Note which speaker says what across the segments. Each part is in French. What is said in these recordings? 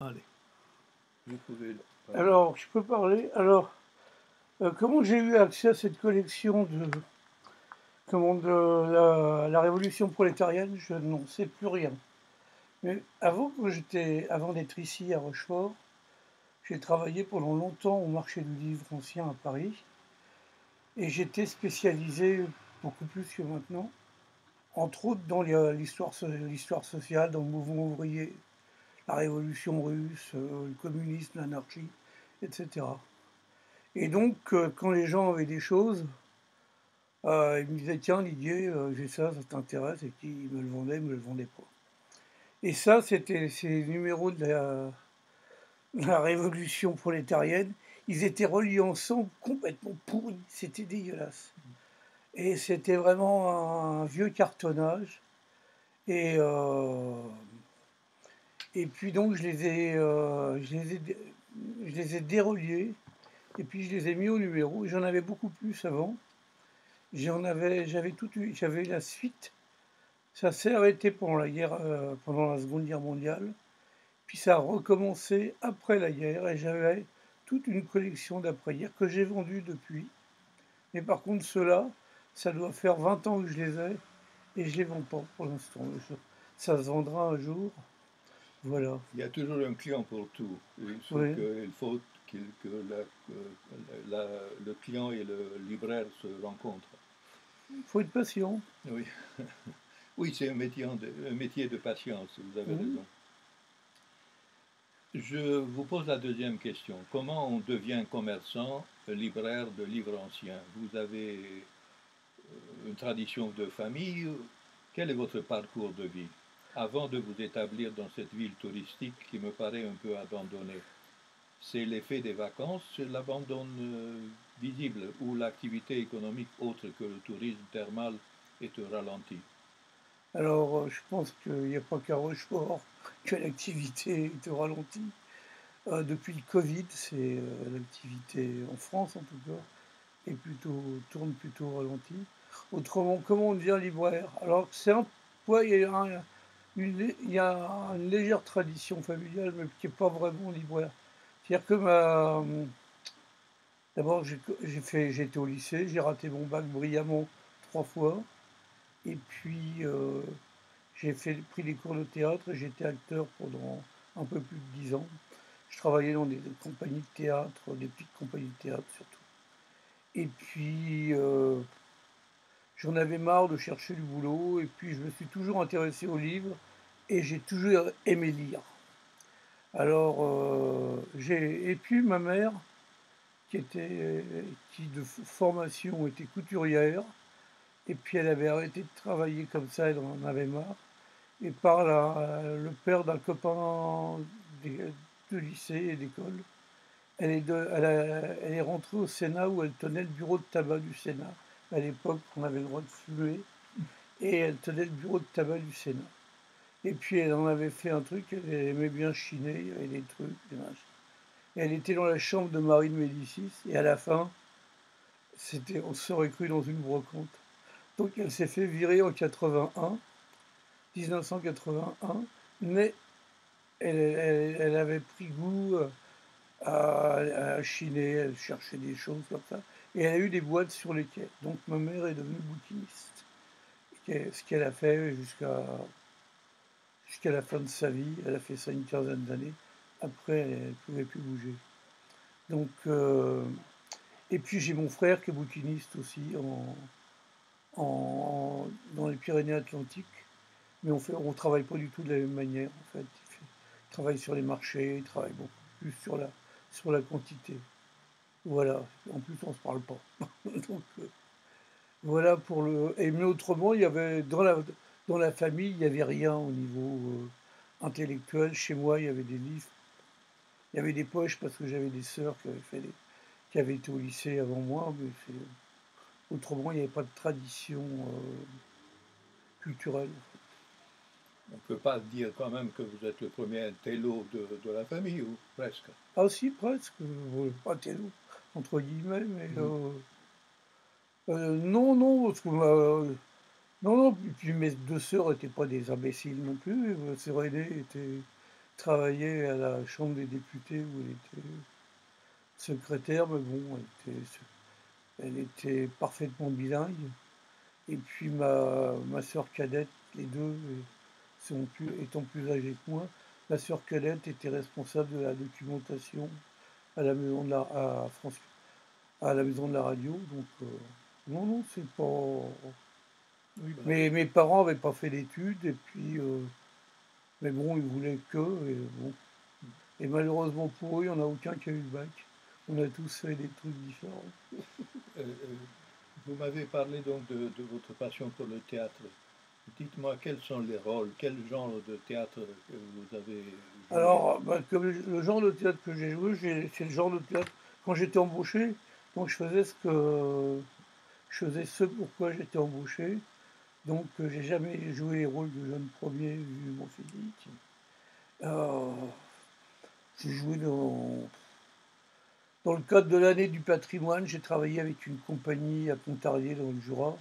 Speaker 1: Allez, vous pouvez parler.
Speaker 2: Alors, je peux parler. Alors, comment j'ai eu accès à cette collection de la Révolution prolétarienne, je n'en sais plus rien. Mais avant d'être ici à Rochefort, j'ai travaillé pendant longtemps au marché du livre ancien à Paris, et j'étais spécialisé beaucoup plus que maintenant, entre autres dans l'histoire sociale, dans le mouvement ouvrier, la Révolution russe, le communisme, l'anarchie, etc. Et donc, quand les gens avaient des choses, ils me disaient, tiens, Didier, j'ai ça, ça t'intéresse, et qui me le vendait pas. Et ça, c'était ces numéros de la révolution prolétarienne. Ils étaient reliés ensemble, complètement pourris. C'était dégueulasse. Et c'était vraiment un vieux cartonnage. Et, euh, et puis donc, je les ai déreliés. Et puis, je les ai mis au numéro. J'en avais beaucoup plus avant. J'avais la suite. Ça s'est arrêté pendant la Seconde Guerre mondiale, puis ça a recommencé après la guerre, et j'avais toute une collection d'après-guerre que j'ai vendue depuis. Mais par contre, ceux-là, ça doit faire 20 ans que je les ai, et je les vends pas pour l'instant. Ça se vendra un jour, voilà.
Speaker 1: Il y a toujours un client pour tout, sauf
Speaker 2: Oui,
Speaker 1: qu'il faut le client et le libraire se rencontrent.
Speaker 2: il faut être patient.
Speaker 1: Oui, oui, c'est un métier de patience, vous avez
Speaker 2: Mhm.
Speaker 1: raison. Je vous pose la deuxième question. Comment on devient commerçant, libraire de livres anciens? Vous avez une tradition de famille? Quel est votre parcours de vie avant de vous établir dans cette ville touristique qui me paraît un peu abandonnée? C'est l'effet des vacances, c'est l'abandon visible ou l'activité économique autre que le tourisme thermal est au ralenti.
Speaker 2: Alors, je pense qu'il n'y a pas qu'à Rochefort que l'activité est au ralenti. Depuis le Covid, l'activité en France en tout cas tourne plutôt au ralenti. Autrement, comment on devient libraire? Alors ouais, il y a une légère tradition familiale, mais qui n'est pas vraiment libraire. C'est-à-dire que d'abord j'ai été au lycée, j'ai raté mon bac brillamment 3 fois, et puis pris des cours de théâtre, et j'étais acteur pendant un peu plus de 10 ans. Je travaillais dans des compagnies de théâtre, des petites compagnies de théâtre surtout. Et puis, j'en avais marre de chercher du boulot, et puis je me suis toujours intéressé aux livres, et j'ai toujours aimé lire. Alors, et puis ma mère, qui de formation était couturière, et puis elle avait arrêté de travailler comme ça, elle en avait marre. Et le père d'un copain de, de lycée et d'école, elle est rentrée au Sénat où elle tenait le bureau de tabac du Sénat. À l'époque, on avait le droit de fumer, et elle tenait le bureau de tabac du Sénat. Et puis elle en avait fait un truc, elle aimait bien chiner, il y avait des trucs, des machins. Et elle était dans la chambre de Marie de Médicis, et à la fin, on se serait cru dans une brocante. Donc elle s'est fait virer en 1981, mais elle avait pris goût à chiner, elle cherchait des choses comme ça. Et elle a eu des boîtes sur les quais. Donc ma mère est devenue bouquiniste. Ce qu'elle a fait jusqu'à la fin de sa vie. Elle a fait ça une quinzaine d'années. Après, elle ne pouvait plus bouger. Donc, et puis j'ai mon frère qui est bouquiniste aussi dans les Pyrénées-Atlantiques. Mais on travaille pas du tout de la même manière en fait. Il travaille sur les marchés, il travaille beaucoup plus sur la quantité. Voilà. En plus, on se parle pas. Donc, voilà pour le. Mais autrement, il y avait dans la famille, il n'y avait rien au niveau intellectuel. Chez moi, il y avait des livres, il y avait des poches parce que j'avais des sœurs qui avaient été au lycée avant moi. Mais autrement, il n'y avait pas de tradition culturelle.
Speaker 1: On ne peut pas dire quand même que vous êtes le premier intello de la famille, ou presque.
Speaker 2: Ah si, presque. Pas tellement, entre guillemets, mais
Speaker 1: Mm.
Speaker 2: non, non, parce que non, non. Puis mes deux sœurs n'étaient pas des imbéciles non plus. Ma sœur aînée travaillait à la Chambre des députés où elle était secrétaire, mais bon, elle était parfaitement bilingue. Et puis ma sœur cadette, les deux étant plus âgées que moi, ma sœur cadette était responsable de la documentation à la maison de à France, à la maison de la radio. Donc non, non, c'est pas.
Speaker 1: Oui, bah,
Speaker 2: Mais mes parents n'avaient pas fait d'études, et puis mais bon, ils voulaient que, et bon. Et malheureusement pour eux, il n'y en a aucun qui a eu le bac. On a tous fait des trucs différents.
Speaker 1: vous m'avez parlé donc de votre passion pour le théâtre. Dites-moi quels sont les rôles, quel genre de théâtre que vous avez joué.
Speaker 2: Alors, bah, comme le genre de théâtre que j'ai joué, c'est le genre de théâtre quand j'étais embauché. Donc je faisais ce pourquoi j'étais embauché. Donc j'ai jamais joué les rôles de jeune premier vu mon physique. Euh, j'ai joué dans le cadre de l'année du patrimoine. J'ai travaillé avec une compagnie à Pontarlier dans le Jura.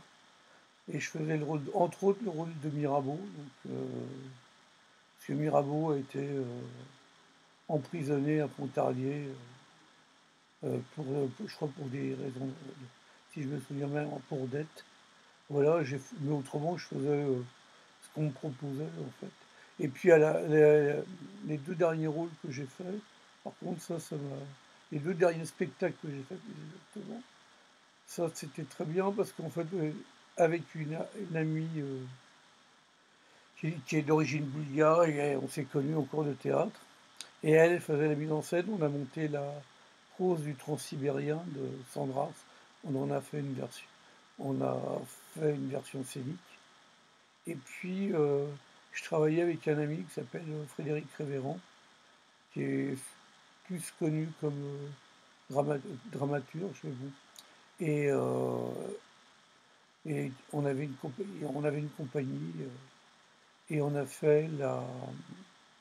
Speaker 2: Et je faisais entre autres le rôle de Mirabeau. Donc, parce que Mirabeau a été emprisonné à Pontarlier je crois pour des raisons, si je me souviens bien, pour dette. Voilà, mais autrement, je faisais ce qu'on me proposait, en fait. Et puis, les deux derniers rôles que j'ai faits, par contre, ça m'a. Les deux derniers spectacles que j'ai faits, plus exactement, ça, c'était très bien parce qu'en fait, avec une amie qui est d'origine bulgare, et on s'est connus au cours de théâtre. Et elle faisait la mise en scène. On a monté la prose du Transsibérien de Sandras. On en a fait une version. On a fait une version scénique. Et puis, je travaillais avec un ami qui s'appelle Frédéric Révérend, qui est plus connu comme dramaturge. Et, et on avait une compagnie et on a fait la.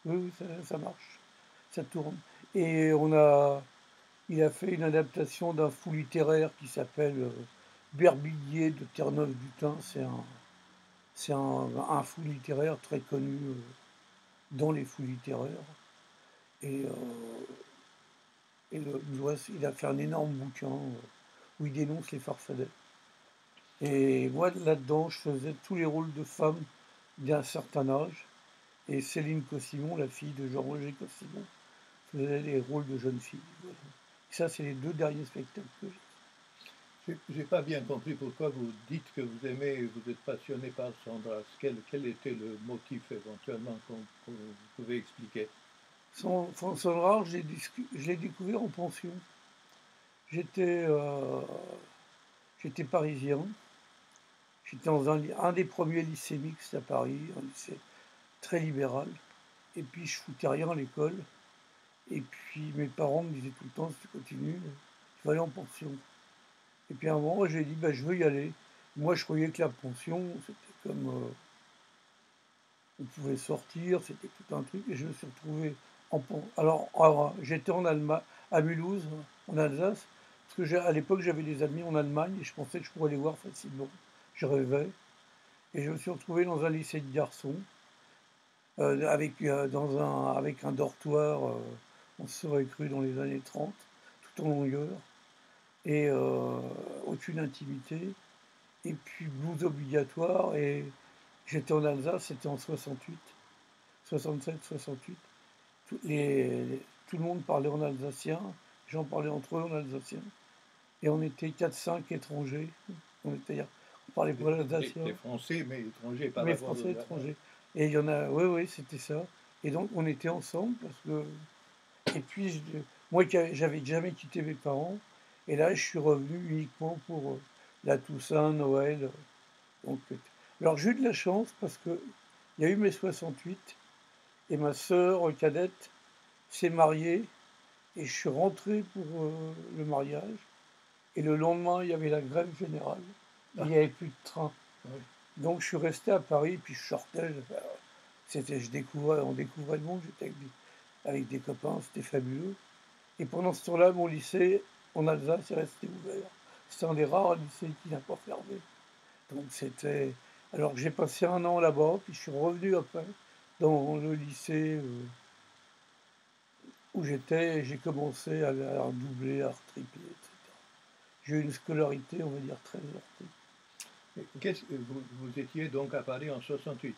Speaker 2: Oui, oui, ça marche, ça tourne. Et il a fait une adaptation d'un fou littéraire qui s'appelle Berbillier de Terre-Neuve-du-Thym. C'est un fou littéraire très connu dans les fous littéraires. Et, il a fait un énorme bouquin où il dénonce les farfadets. Et moi, là-dedans, je faisais tous les rôles de femmes d'un certain âge. Et Céline Cossimon, la fille de Jean-Roger Cossimon, faisait les rôles de jeunes filles. Voilà. Et ça, c'est les deux derniers spectacles que
Speaker 1: J'ai pas bien compris pourquoi vous dites que vous aimez, vous êtes passionné par Sandras. Quel était le motif éventuellement qu'on vous pouvez expliquer?
Speaker 2: Son rare, je l'ai découvert en pension. J'étais j'étais parisien. J'étais dans un des premiers lycées mixtes à Paris, un lycée très libéral. Et puis je foutais rien à l'école. Et puis mes parents me disaient tout le temps, si tu continues, tu vas aller en pension. Et puis à un moment, j'ai dit, bah, je veux y aller. Moi, je croyais que la pension, c'était comme on pouvait sortir, c'était tout un truc. Et je me suis retrouvé alors, j'étais en Allemagne, à Mulhouse, en Alsace, parce que à l'époque, j'avais des amis en Allemagne et je pensais que je pourrais les voir facilement. Je rêvais. Et je me suis retrouvé dans un lycée de garçons, avec un dortoir, on se serait cru dans les années 30, tout en longueur, et aucune intimité, et puis blouse obligatoire, et j'étais en Alsace, c'était en 68, 67, 68. Tout le monde parlait en alsacien, les gens parlaient entre eux en alsacien, et on était 4-5 étrangers, on parlait pas l'alsacien.
Speaker 1: Des Français, mais étrangers par
Speaker 2: Mais
Speaker 1: rapport
Speaker 2: français
Speaker 1: à.
Speaker 2: étrangers. Et il y en a, oui, oui, c'était ça. Et donc on était ensemble parce que. Et puis moi j'avais jamais quitté mes parents. Et là je suis revenu uniquement pour la Toussaint, Noël. Donc, alors j'ai eu de la chance parce que il y a eu mai 68 et ma sœur cadette s'est mariée et je suis rentré pour le mariage. Et le lendemain il y avait la grève générale. Et il n'y avait plus de train.
Speaker 1: Oui.
Speaker 2: Donc je suis resté à Paris, puis je sortais, on découvrait le monde, j'étais avec des copains, c'était fabuleux. Et pendant ce temps-là, mon lycée en Alsace est resté ouvert. C'est un des rares lycées qui n'a pas fermé. Donc c'était. Alors que j'ai passé un an là-bas, puis je suis revenu après dans le lycée où j'étais, j'ai commencé à redoubler, à retripler, etc. J'ai eu une scolarité, on va dire, très heurtée.
Speaker 1: Vous étiez donc à Paris en 68.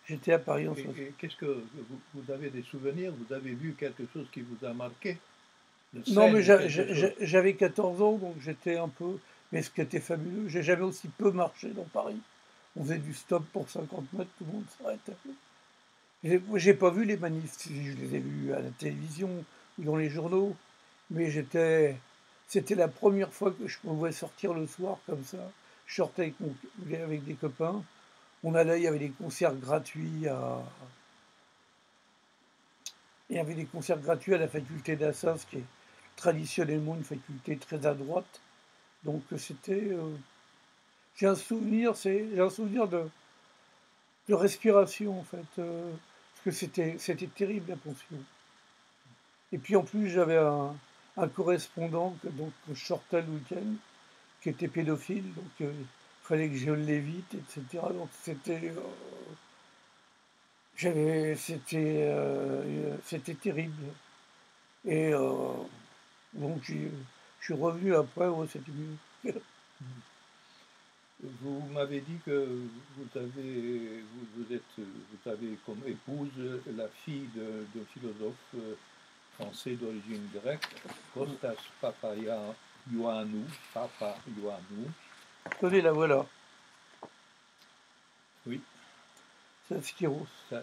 Speaker 2: J'étais à Paris en
Speaker 1: Et,
Speaker 2: 60.
Speaker 1: et qu'est-ce que vous avez des souvenirs? Vous avez vu quelque chose qui vous a marqué? Une
Speaker 2: Non, mais
Speaker 1: scène ou quelque chose?
Speaker 2: j'avais 14 ans, donc j'étais un peu. Mais ce qui était fabuleux, j'ai jamais aussi peu marché dans Paris. On faisait du stop pour 50 mètres, tout le monde s'arrêtait. J'ai pas vu les manifs, je les ai vus à la télévision ou dans les journaux, mais c'était la première fois que je pouvais sortir le soir comme ça. Je sortais avec des copains. On allait, il y avait des concerts gratuits il y avait des concerts gratuits à la faculté d'Assas, qui est traditionnellement une faculté très à droite. Donc c'était, j'ai un souvenir de respiration en fait, parce que c'était terrible la pension. Et puis en plus j'avais un correspondant donc que je sortais le week-end, qui était pédophile, donc il fallait que je l'évite, etc. Donc c'était terrible. Et donc je suis revenu après, ouais, c'était mieux.
Speaker 1: Vous m'avez dit que vous avez comme épouse la fille d'un philosophe français d'origine grecque, Kostas Papaioannou,
Speaker 2: Tenez, la voilà,
Speaker 1: oui,
Speaker 2: c'est Skiros.
Speaker 1: sa,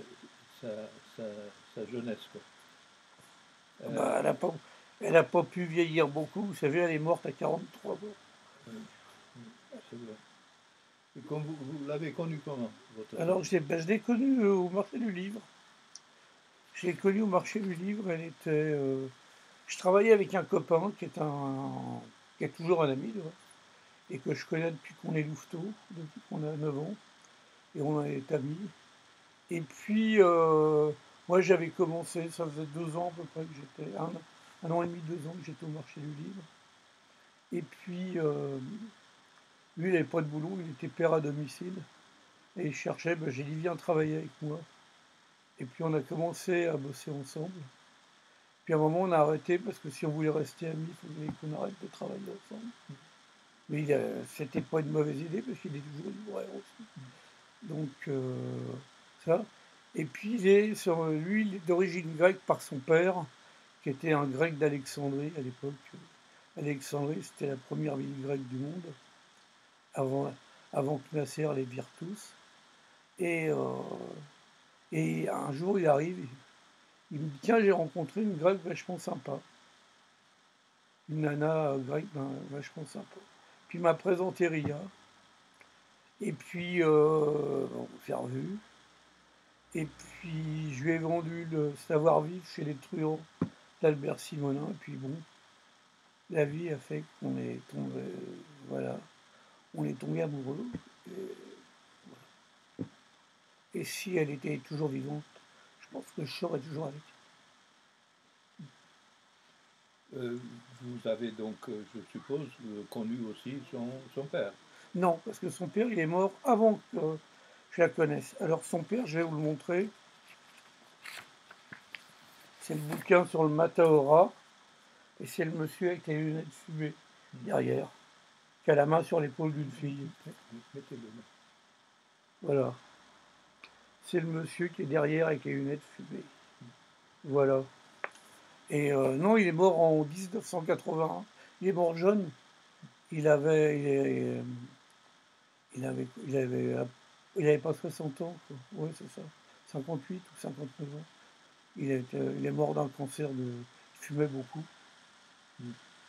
Speaker 1: sa- sa jeunesse, quoi.
Speaker 2: Bah, elle a pas pu vieillir beaucoup, vous savez, elle est morte à 43 ans.
Speaker 1: Oui, oui, c'est vrai. Et comme vous l'avez connue comment, votre fille?
Speaker 2: Alors je l'ai connue au marché du livre. Je l'ai connue au marché du livre, je travaillais avec un copain qui est toujours un ami, là, et que je connais depuis qu'on est louveteau, depuis qu'on a 9 ans, et on est amis. Et puis, moi j'avais commencé, ça faisait 2 ans à peu près que j'étais, un an et demi, 2 ans que j'étais au marché du livre. Et puis, lui, il n'avait pas de boulot, il était père à domicile, et il cherchait, ben, j'ai dit, viens travailler avec moi. Et puis on a commencé à bosser ensemble. Puis à un moment, on a arrêté parce que si on voulait rester amis, il fallait qu'on arrête de travailler ensemble. Mais c'était pas une mauvaise idée parce qu'il est toujours libraire aussi. Donc, ça. Et puis, lui, il est d'origine grecque par son père, qui était un grec d'Alexandrie à l'époque. Alexandrie, c'était la première ville grecque du monde, avant, avant que Nasser les vire tous. Et, et un jour, il arrive, il me dit, tiens, j'ai rencontré une grecque vachement sympa. Une nana grecque vachement sympa. Puis il m'a présenté Ria. Et puis, on s'est revus. Et puis, je lui ai vendu le savoir-vivre chez les truands d'Albert Simonin. Et puis, bon, la vie a fait qu'on est tombé, voilà, on est tombé amoureux. Et si elle était toujours vivante, je pense que je serais toujours avec.
Speaker 1: Vous avez donc, je suppose, connu aussi son père.
Speaker 2: Non, parce que son père, il est mort avant que je la connaisse. Alors son père, je vais vous le montrer. C'est le bouquin sur le Mataora. Et c'est le monsieur avec les lunettes fumées derrière, qui a la main sur l'épaule d'une fille.
Speaker 1: Mettez-le.
Speaker 2: Voilà. C'est le monsieur qui est derrière avec les lunettes fumées. Voilà. Et non, il est mort en 1981. Il est mort jeune. Il avait, il, est- il avait pas 60 ans. Oui, c'est ça. 58 ou 59 ans. Il est mort d'un cancer de. Il fumait beaucoup.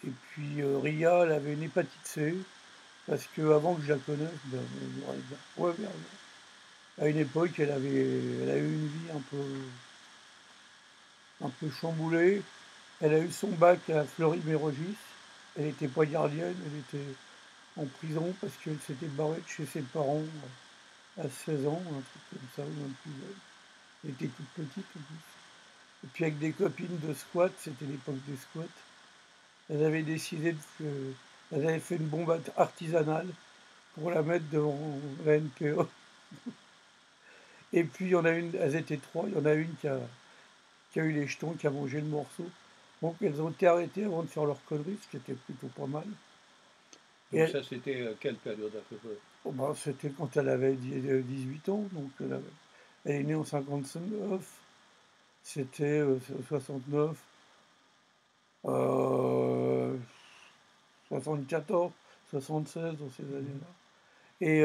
Speaker 2: Et puis Ria, elle avait une hépatite C. Parce que avant que je la connaisse, ben, ouais, bien, à une époque, elle a eu une vie un peu chamboulée. Elle a eu son bac à Fleury-Mérogis. Elle était pas gardienne, elle était en prison parce qu'elle s'était barrée de chez ses parents à 16 ans, un truc comme ça, ou même plus jeune. Elle était toute petite en plus. Et puis avec des copines de squat, c'était l'époque des squats, elles avaient décidé elles avaient fait une bombe artisanale pour la mettre devant la NPE. Et puis il y en a une, elles étaient trois, il y en a une qui a eu les jetons, qui a mangé le morceau. Donc elles ont été arrêtées avant de faire leur conneries, ce qui était plutôt pas mal. Et
Speaker 1: Donc ça, c'était quelle période à peu près?
Speaker 2: oh bah, c'était quand elle avait 18 ans, donc elle est née en 59, c'était 69, 74, 76 dans ces années-là. Et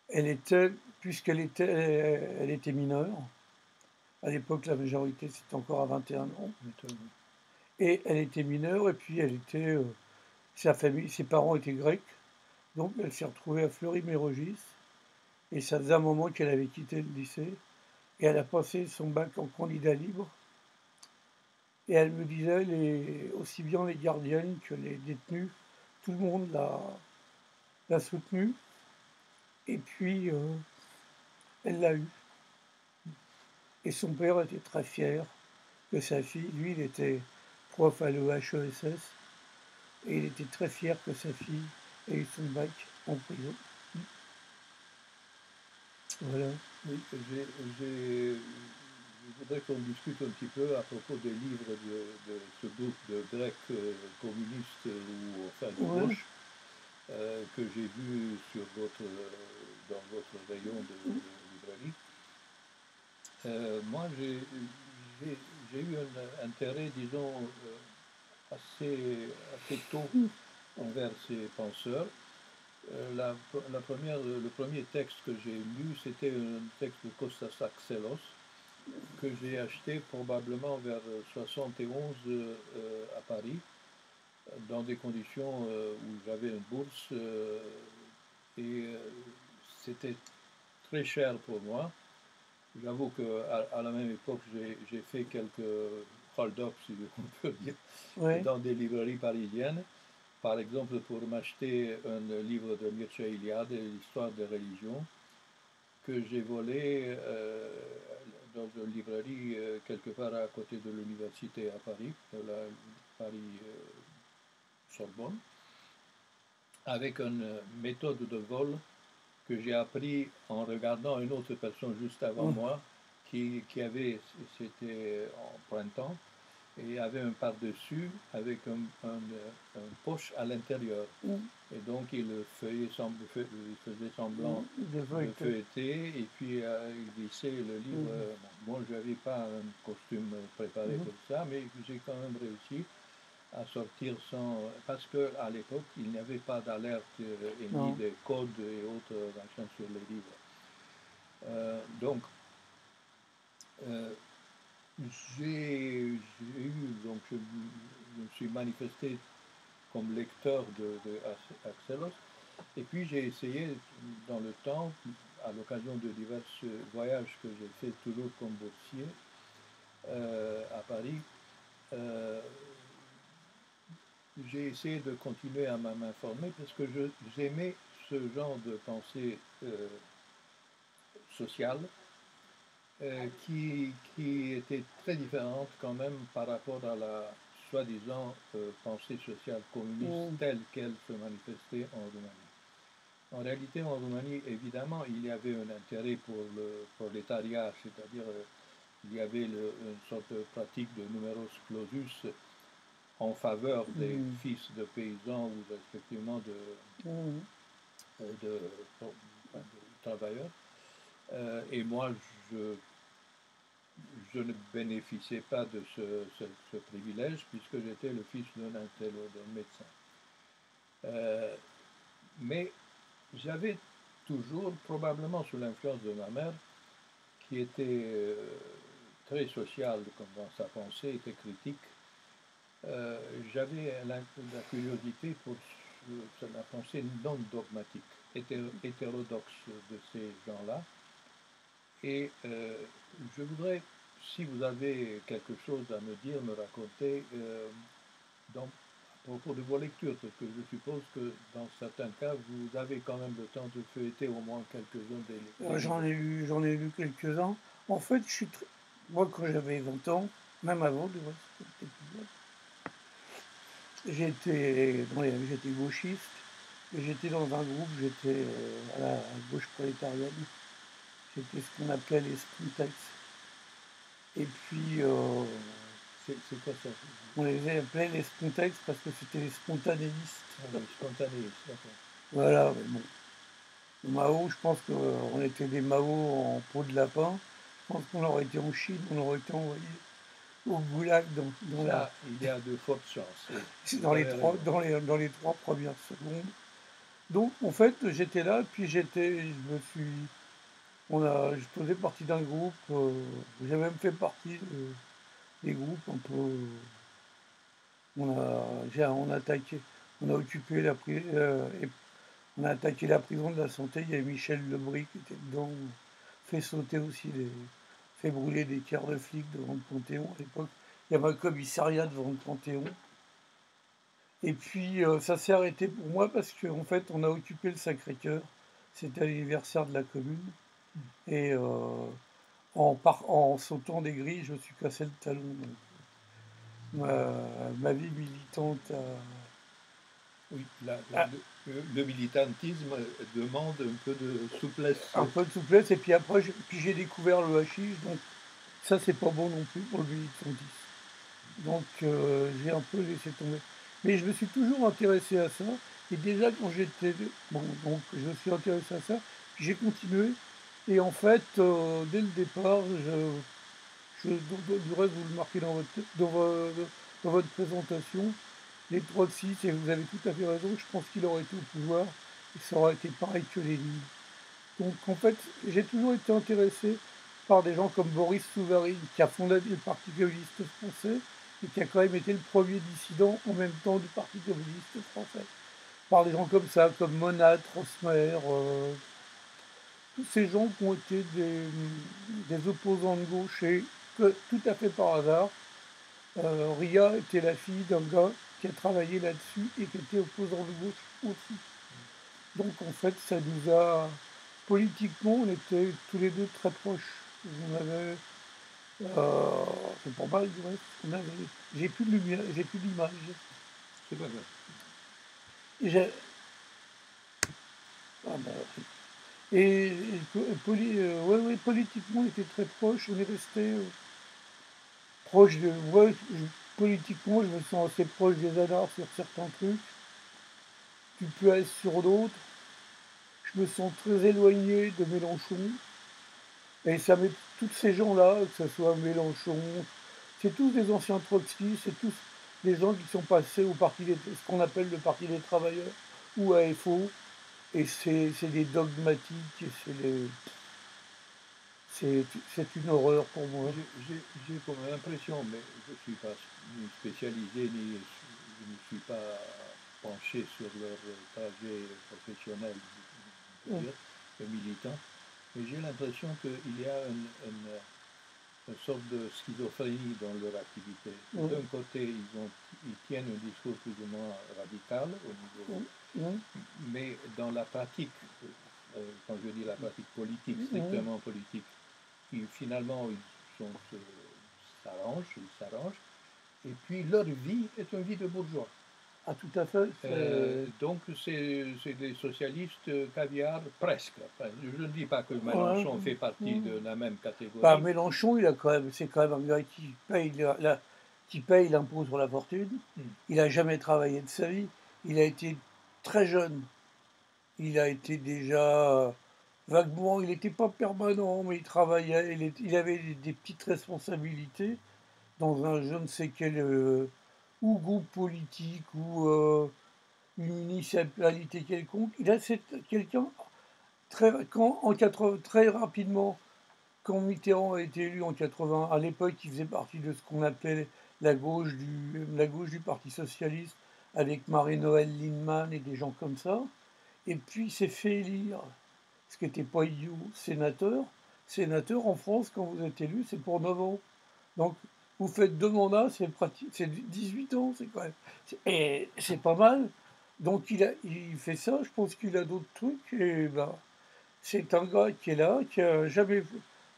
Speaker 2: elle était, elle était mineure, à l'époque la majorité c'était encore à 21 ans, et elle était mineure, et puis elle était, sa famille, ses parents étaient grecs, donc elle s'est retrouvée à Fleury-Mérogis, et ça faisait un moment qu'elle avait quitté le lycée, et elle a passé son bac en candidat libre, et elle me disait, aussi bien les gardiennes que les détenus, tout le monde l'a soutenue, et puis elle l'a eu. Et son père était très fier que sa fille, lui il était prof à l'EHESS, et il était très fier que sa fille ait eu son bac en prison. Voilà.
Speaker 1: Oui, je voudrais qu'on discute un petit peu à propos des livres de ce groupe de Grecs communistes ou enfin de
Speaker 2: Ouais.
Speaker 1: gauche que j'ai vu dans votre rayon de librairie. Moi, j'ai eu un intérêt, disons, assez tôt envers ces penseurs. Le premier texte que j'ai lu, c'était un texte de Kostas Axelos, que j'ai acheté probablement vers 71 à Paris, dans des conditions où j'avais une bourse et c'était très cher pour moi. J'avoue qu'à la même époque, j'ai fait quelques hold-up, si on peut dire,
Speaker 2: Ouais.
Speaker 1: dans des librairies parisiennes. Par exemple, pour m'acheter un livre de Mircea Eliade, l'histoire des religions, que j'ai volé dans une librairie quelque part à côté de l'université à Paris, de la Paris Sorbonne, avec une méthode de vol que j'ai appris en regardant une autre personne juste avant moi c'était en printemps, et avait un par-dessus avec un poche à l'intérieur. Et donc il faisait semblant de feuilleter, et puis il glissait le livre. Bon, je n'avais pas un costume préparé pour ça, mais j'ai quand même réussi à sortir sans... Parce qu'à l'époque, il n'y avait pas d'alerte ni de codes et autres machins sur les livres. Donc, je me suis manifesté comme lecteur de Axelos, et puis j'ai essayé dans le temps, à l'occasion de divers voyages que j'ai fait toujours comme boursier à Paris, j'ai essayé de continuer à m'informer parce que j'aimais ce genre de pensée sociale qui était très différente quand même par rapport à la soi-disant pensée sociale communiste telle qu'elle se manifestait en Roumanie. En réalité, en Roumanie, évidemment, il y avait un intérêt pour le prolétariat, c'est-à-dire il y avait une sorte de pratique de numerus clausus en faveur des fils de paysans ou respectivement de travailleurs. Et moi, je ne bénéficiais pas de ce privilège puisque j'étais le fils d'un médecin. Mais j'avais toujours, probablement sous l'influence de ma mère, qui était très sociale comme dans sa pensée, était critique, j'avais la curiosité pour la pensée non dogmatique, hétérodoxe de ces gens-là. Et je voudrais, si vous avez quelque chose à me dire, me raconter à propos de vos lectures, parce que je suppose que dans certains cas, vous avez quand même le temps de feuilleter au moins quelques-uns des livres.
Speaker 2: J'en ai lu quelques-uns. En fait, moi, quand j'avais 20 ans, même avant, j'étais gauchiste, et j'étais dans un groupe, j'étais à la gauche prolétarienne. C'était ce qu'on appelait les Sprintex. Et puis,
Speaker 1: C'est quoi ça?
Speaker 2: On les appelait les Spontex parce que c'était les spontanéistes.
Speaker 1: Ah, les spontanés, d'accord.
Speaker 2: Voilà, mais bon. Mao, je pense qu'on était des Mao en peau de lapin. Je pense qu'on aurait été en Chine, on aurait été envoyé au goulag
Speaker 1: Ça, il y a de fortes chances, oui.
Speaker 2: dans
Speaker 1: Vous
Speaker 2: les
Speaker 1: avez raison.
Speaker 2: dans les 3 premières secondes. Donc, en fait, j'étais là, puis je faisais partie d'un groupe, j'ai même fait partie des groupes un peu, on a attaqué, on a occupé on a attaqué la prison de la Santé, il y avait Michel Lebris qui était dedans, fait sauter aussi, fait brûler des cars de flics devant le Panthéon à l'époque. Il y avait un commissariat devant le Panthéon. Et puis ça s'est arrêté pour moi parce qu'en fait on a occupé le Sacré-Cœur. C'était à l'anniversaire de la commune. Et en sautant des grilles, je me suis cassé le talon. Donc, ma vie militante
Speaker 1: Oui,
Speaker 2: a
Speaker 1: le militantisme demande un peu de souplesse.
Speaker 2: un peu de souplesse. Et puis après, j'ai découvert le hashish. Donc ça, c'est pas bon non plus pour le militantisme. Donc j'ai un peu laissé tomber. Mais je me suis toujours intéressé à ça. Et déjà quand j'étais... Bon, donc je me suis intéressé à ça. Puis j'ai continué. Et en fait, dès le départ, du reste, vous le marquez dans votre présentation, les trotskistes, et vous avez tout à fait raison, je pense qu'il aurait été au pouvoir, et ça aurait été pareil que Lénine. Donc en fait, j'ai toujours été intéressé par des gens comme Boris Souvarine, qui a fondé le Parti communiste français, et qui a quand même été le premier dissident en même temps du Parti communiste français. Par des gens comme ça, comme Monat, Rosmer, tous ces gens qui ont été des opposants de gauche, et que tout à fait par hasard, Ria était la fille d'un gars qui a travaillé là-dessus et qui était opposant de gauche aussi. Donc en fait, ça nous a... Politiquement, on était tous les deux très proches. On avait... c'est pas mal du reste. J'ai plus de lumière, j'ai plus d'image.
Speaker 1: C'est pas grave.
Speaker 2: Et, ah ben, et ouais, ouais, politiquement, on était très proches. On est resté proche de... Ouais, politiquement, je me sens assez proche des anards sur certains trucs. Tu peux être sur d'autres. Je me sens très éloigné de Mélenchon. Et ça met tous ces gens-là, que ce soit Mélenchon, c'est tous des anciens trotskistes, c'est tous des gens qui sont passés au ce qu'on appelle le Parti des travailleurs, ou à FO, et c'est des dogmatiques, c'est une horreur pour moi.
Speaker 1: J'ai comme l'impression, mais je ne suis pas ni spécialisé, ni je ne suis pas penché sur leur trajet professionnel, on peut dire, de militant, mais j'ai l'impression qu'il y a une sorte de schizophrénie dans leur activité. D'un côté, ils tiennent un discours plus ou moins radical au niveau, mais dans la pratique, quand je dis la pratique politique, strictement politique, finalement s'arrangent, et puis leur vie est une vie de bourgeois.
Speaker 2: Ah, tout à fait.
Speaker 1: Donc c'est des socialistes caviar presque. Enfin, je ne dis pas que Mélenchon fait partie de la même catégorie.
Speaker 2: Bah, Mélenchon, c'est quand même un gars qui paye l'impôt sur la fortune. Il n'a jamais travaillé de sa vie. Il a été très jeune. Il a été déjà vaguement, il n'était pas permanent, mais il travaillait. Il avait des petites responsabilités dans un je ne sais quel ou groupe politique ou une municipalité quelconque. C'est quelqu'un très rapidement, quand Mitterrand a été élu en 80, à l'époque, il faisait partie de ce qu'on appelait la gauche du Parti socialiste, avec Marie-Noëlle Lindemann et des gens comme ça. Et puis il s'est fait élire, ce qui n'était pas idiot, sénateur. Sénateur en France, quand vous êtes élu, c'est pour 9 ans. Donc vous faites 2 mandats, c'est 18 ans, c'est quand même. Et c'est pas mal. Donc il fait ça, je pense qu'il a d'autres trucs. Et ben, c'est un gars qui est là, qui a jamais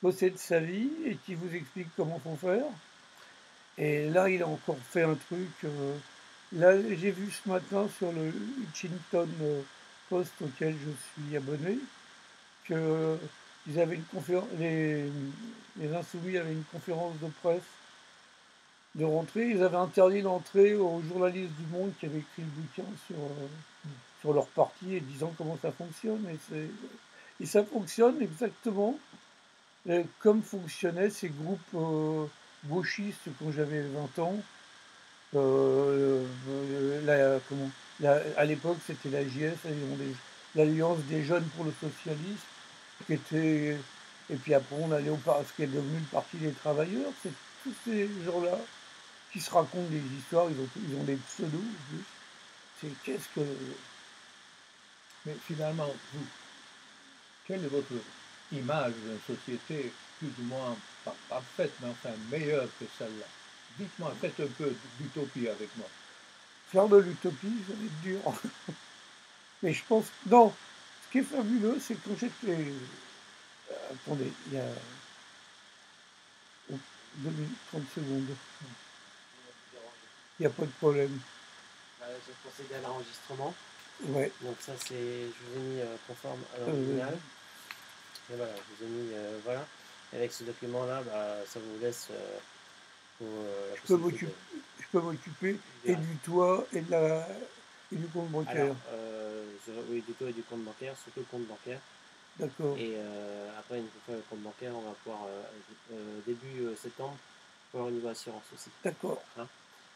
Speaker 2: bossé de sa vie et qui vous explique comment faut faire. Et là, il a encore fait un truc. Là, j'ai vu ce matin sur le Huffington Post auquel je suis abonné que ils avaient les Insoumis avaient une conférence de presse de rentrer. Ils avaient interdit l'entrée aux journalistes du Monde qui avaient écrit le bouquin sur leur parti et disant comment ça fonctionne. Et ça fonctionne exactement comme fonctionnaient ces groupes gauchistes quand j'avais 20 ans. À l'époque, c'était l'AJS, l'Alliance des jeunes pour le socialisme, qui était. Et puis après, on allait ce qui est devenu le Parti des travailleurs. C'est tous ces gens-là qui se racontent des histoires, ils ont des pseudos en plus. C'est qu'est-ce que.
Speaker 1: Mais finalement, vous, quelle est votre image d'une société plus ou moins, pas parfaite, mais enfin meilleure que celle-là? Dites-moi, faites un peu d'utopie avec moi.
Speaker 2: Faire de l'utopie, ça va être dur. Mais je pense. Non, ce qui est fabuleux, c'est que quand j'étais. Attendez, il y a. 2 minutes, 30 secondes. Il n'y a pas de problème.
Speaker 3: J'ai procédé à l'enregistrement.
Speaker 2: Ouais.
Speaker 3: Donc ça c'est, je vous ai mis conforme à l'original. Et voilà, je vous ai mis voilà. Et avec ce document là, ça vous laisse
Speaker 2: je peux m'occuper et du toit et du compte bancaire.
Speaker 3: Alors, oui, du toit et du compte bancaire, surtout le compte bancaire.
Speaker 2: D'accord.
Speaker 3: Et après, une fois le compte bancaire, on va pouvoir début septembre voir au niveau assurance aussi.
Speaker 2: D'accord.
Speaker 3: Hein,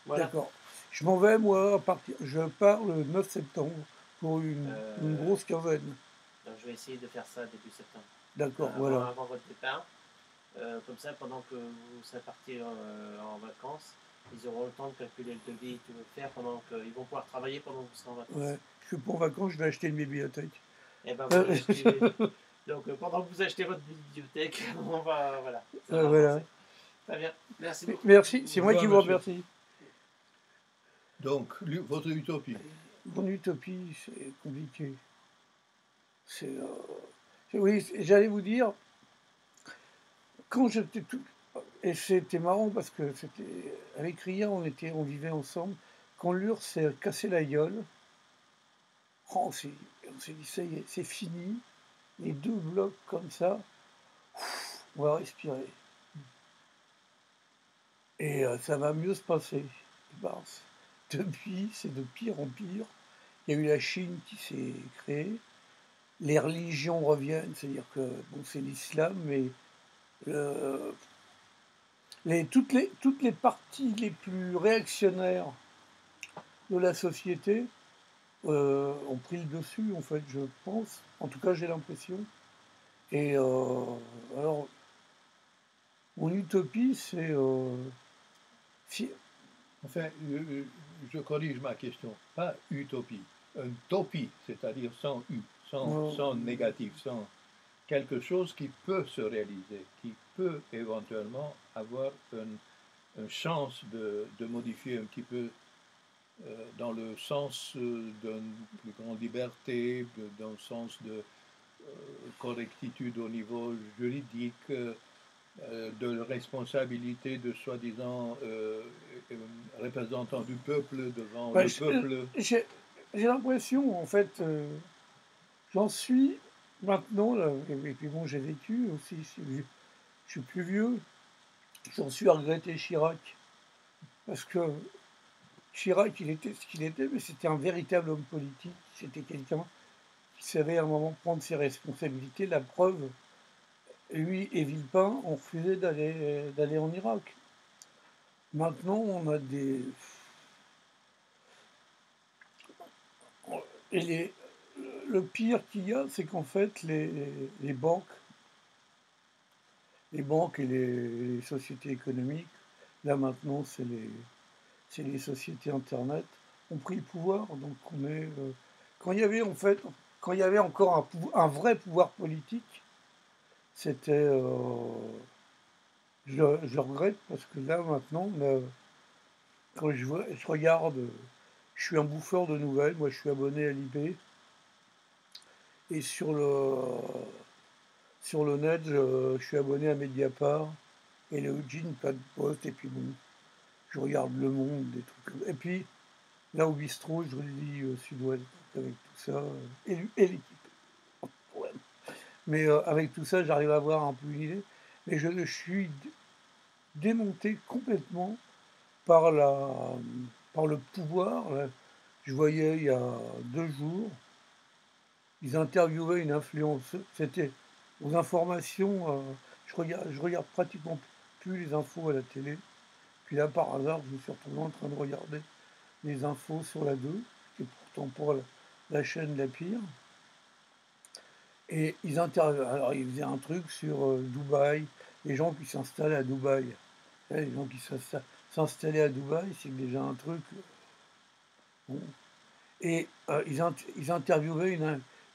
Speaker 3: voilà.
Speaker 2: D'accord. Je m'en vais, moi, je pars le 9 septembre pour une grosse quinzaine.
Speaker 3: Donc je vais essayer de faire ça début septembre.
Speaker 2: D'accord, voilà.
Speaker 3: Avant votre départ. Comme ça, pendant que vous serez parti en vacances, ils auront le temps de calculer le devis que tu veux faire pendant qu'ils vont pouvoir travailler pendant que vous serez en vacances.
Speaker 2: Ouais. Je suis pas en vacances, je vais acheter une bibliothèque.
Speaker 3: Et ben, donc pendant que vous achetez votre bibliothèque, on va voilà.
Speaker 2: Voilà.
Speaker 3: Très bien. Merci beaucoup.
Speaker 2: Merci, c'est moi qui vous remercie.
Speaker 1: Donc, votre utopie.
Speaker 2: Mon utopie, c'est compliqué. Oui, j'allais vous dire, quand j'étais tout. Et c'était marrant parce que avec Ria, on vivait ensemble. Quand l'URSS s'est cassé la gueule, on s'est dit, ça y est, c'est fini. Les 2 blocs comme ça, on va respirer. Et ça va mieux se passer. Depuis, c'est de pire en pire. Il y a eu la Chine qui s'est créée. Les religions reviennent, c'est-à-dire que bon, c'est l'islam, mais toutes les parties les plus réactionnaires de la société ont pris le dessus, en fait, je pense. En tout cas, j'ai l'impression. Et alors, mon utopie, c'est.
Speaker 1: Enfin, je corrige ma question. Pas utopie, une topie, c'est-à-dire sans U, sans négatif, sans quelque chose qui peut se réaliser, qui peut éventuellement avoir une chance de modifier un petit peu dans le sens d'une plus grande liberté, dans le sens de correctitude au niveau juridique, de responsabilité de soi-disant représentants du peuple devant le peuple.
Speaker 2: J'ai l'impression, en fait, j'en suis maintenant, là, et puis bon, j'ai vécu aussi, je suis plus vieux, j'en suis à regretter Chirac, parce que Chirac, il était ce qu'il était, mais c'était un véritable homme politique, c'était quelqu'un qui savait à un moment prendre ses responsabilités. La preuve, lui et Villepin ont refusé d'aller en Irak. Maintenant, on a des... Et le pire qu'il y a, c'est qu'en fait, les banques et les sociétés économiques, là maintenant, c'est les sociétés Internet, ont pris le pouvoir. Donc on est... quand il y avait encore un vrai pouvoir politique, c'était... je regrette parce que là maintenant, quand je regarde, je suis un bouffeur de nouvelles, moi je suis abonné à l'IB, et sur le net, je suis abonné à Mediapart, et le Eugene, pas de poste, et puis bon, je regarde Le Monde, des trucs. Et puis, là au bistrot, je lis Sud-Ouest, avec tout ça, et l'équipe. Mais avec tout ça, j'arrive à avoir un peu une idée. Mais je suis démonté complètement par par le pouvoir, là, je voyais il y a 2 jours, ils interviewaient une influenceuse, c'était aux informations, je regarde pratiquement plus les infos à la télé. Puis là, par hasard, je me suis retrouvé en train de regarder les infos sur la 2, qui est pourtant pas la chaîne la pire. Et alors ils faisaient un truc sur Dubaï, les gens qui s'installent à Dubaï. Les gens qui s'installer à Dubaï, c'est déjà un truc. Bon. Et ils interviewaient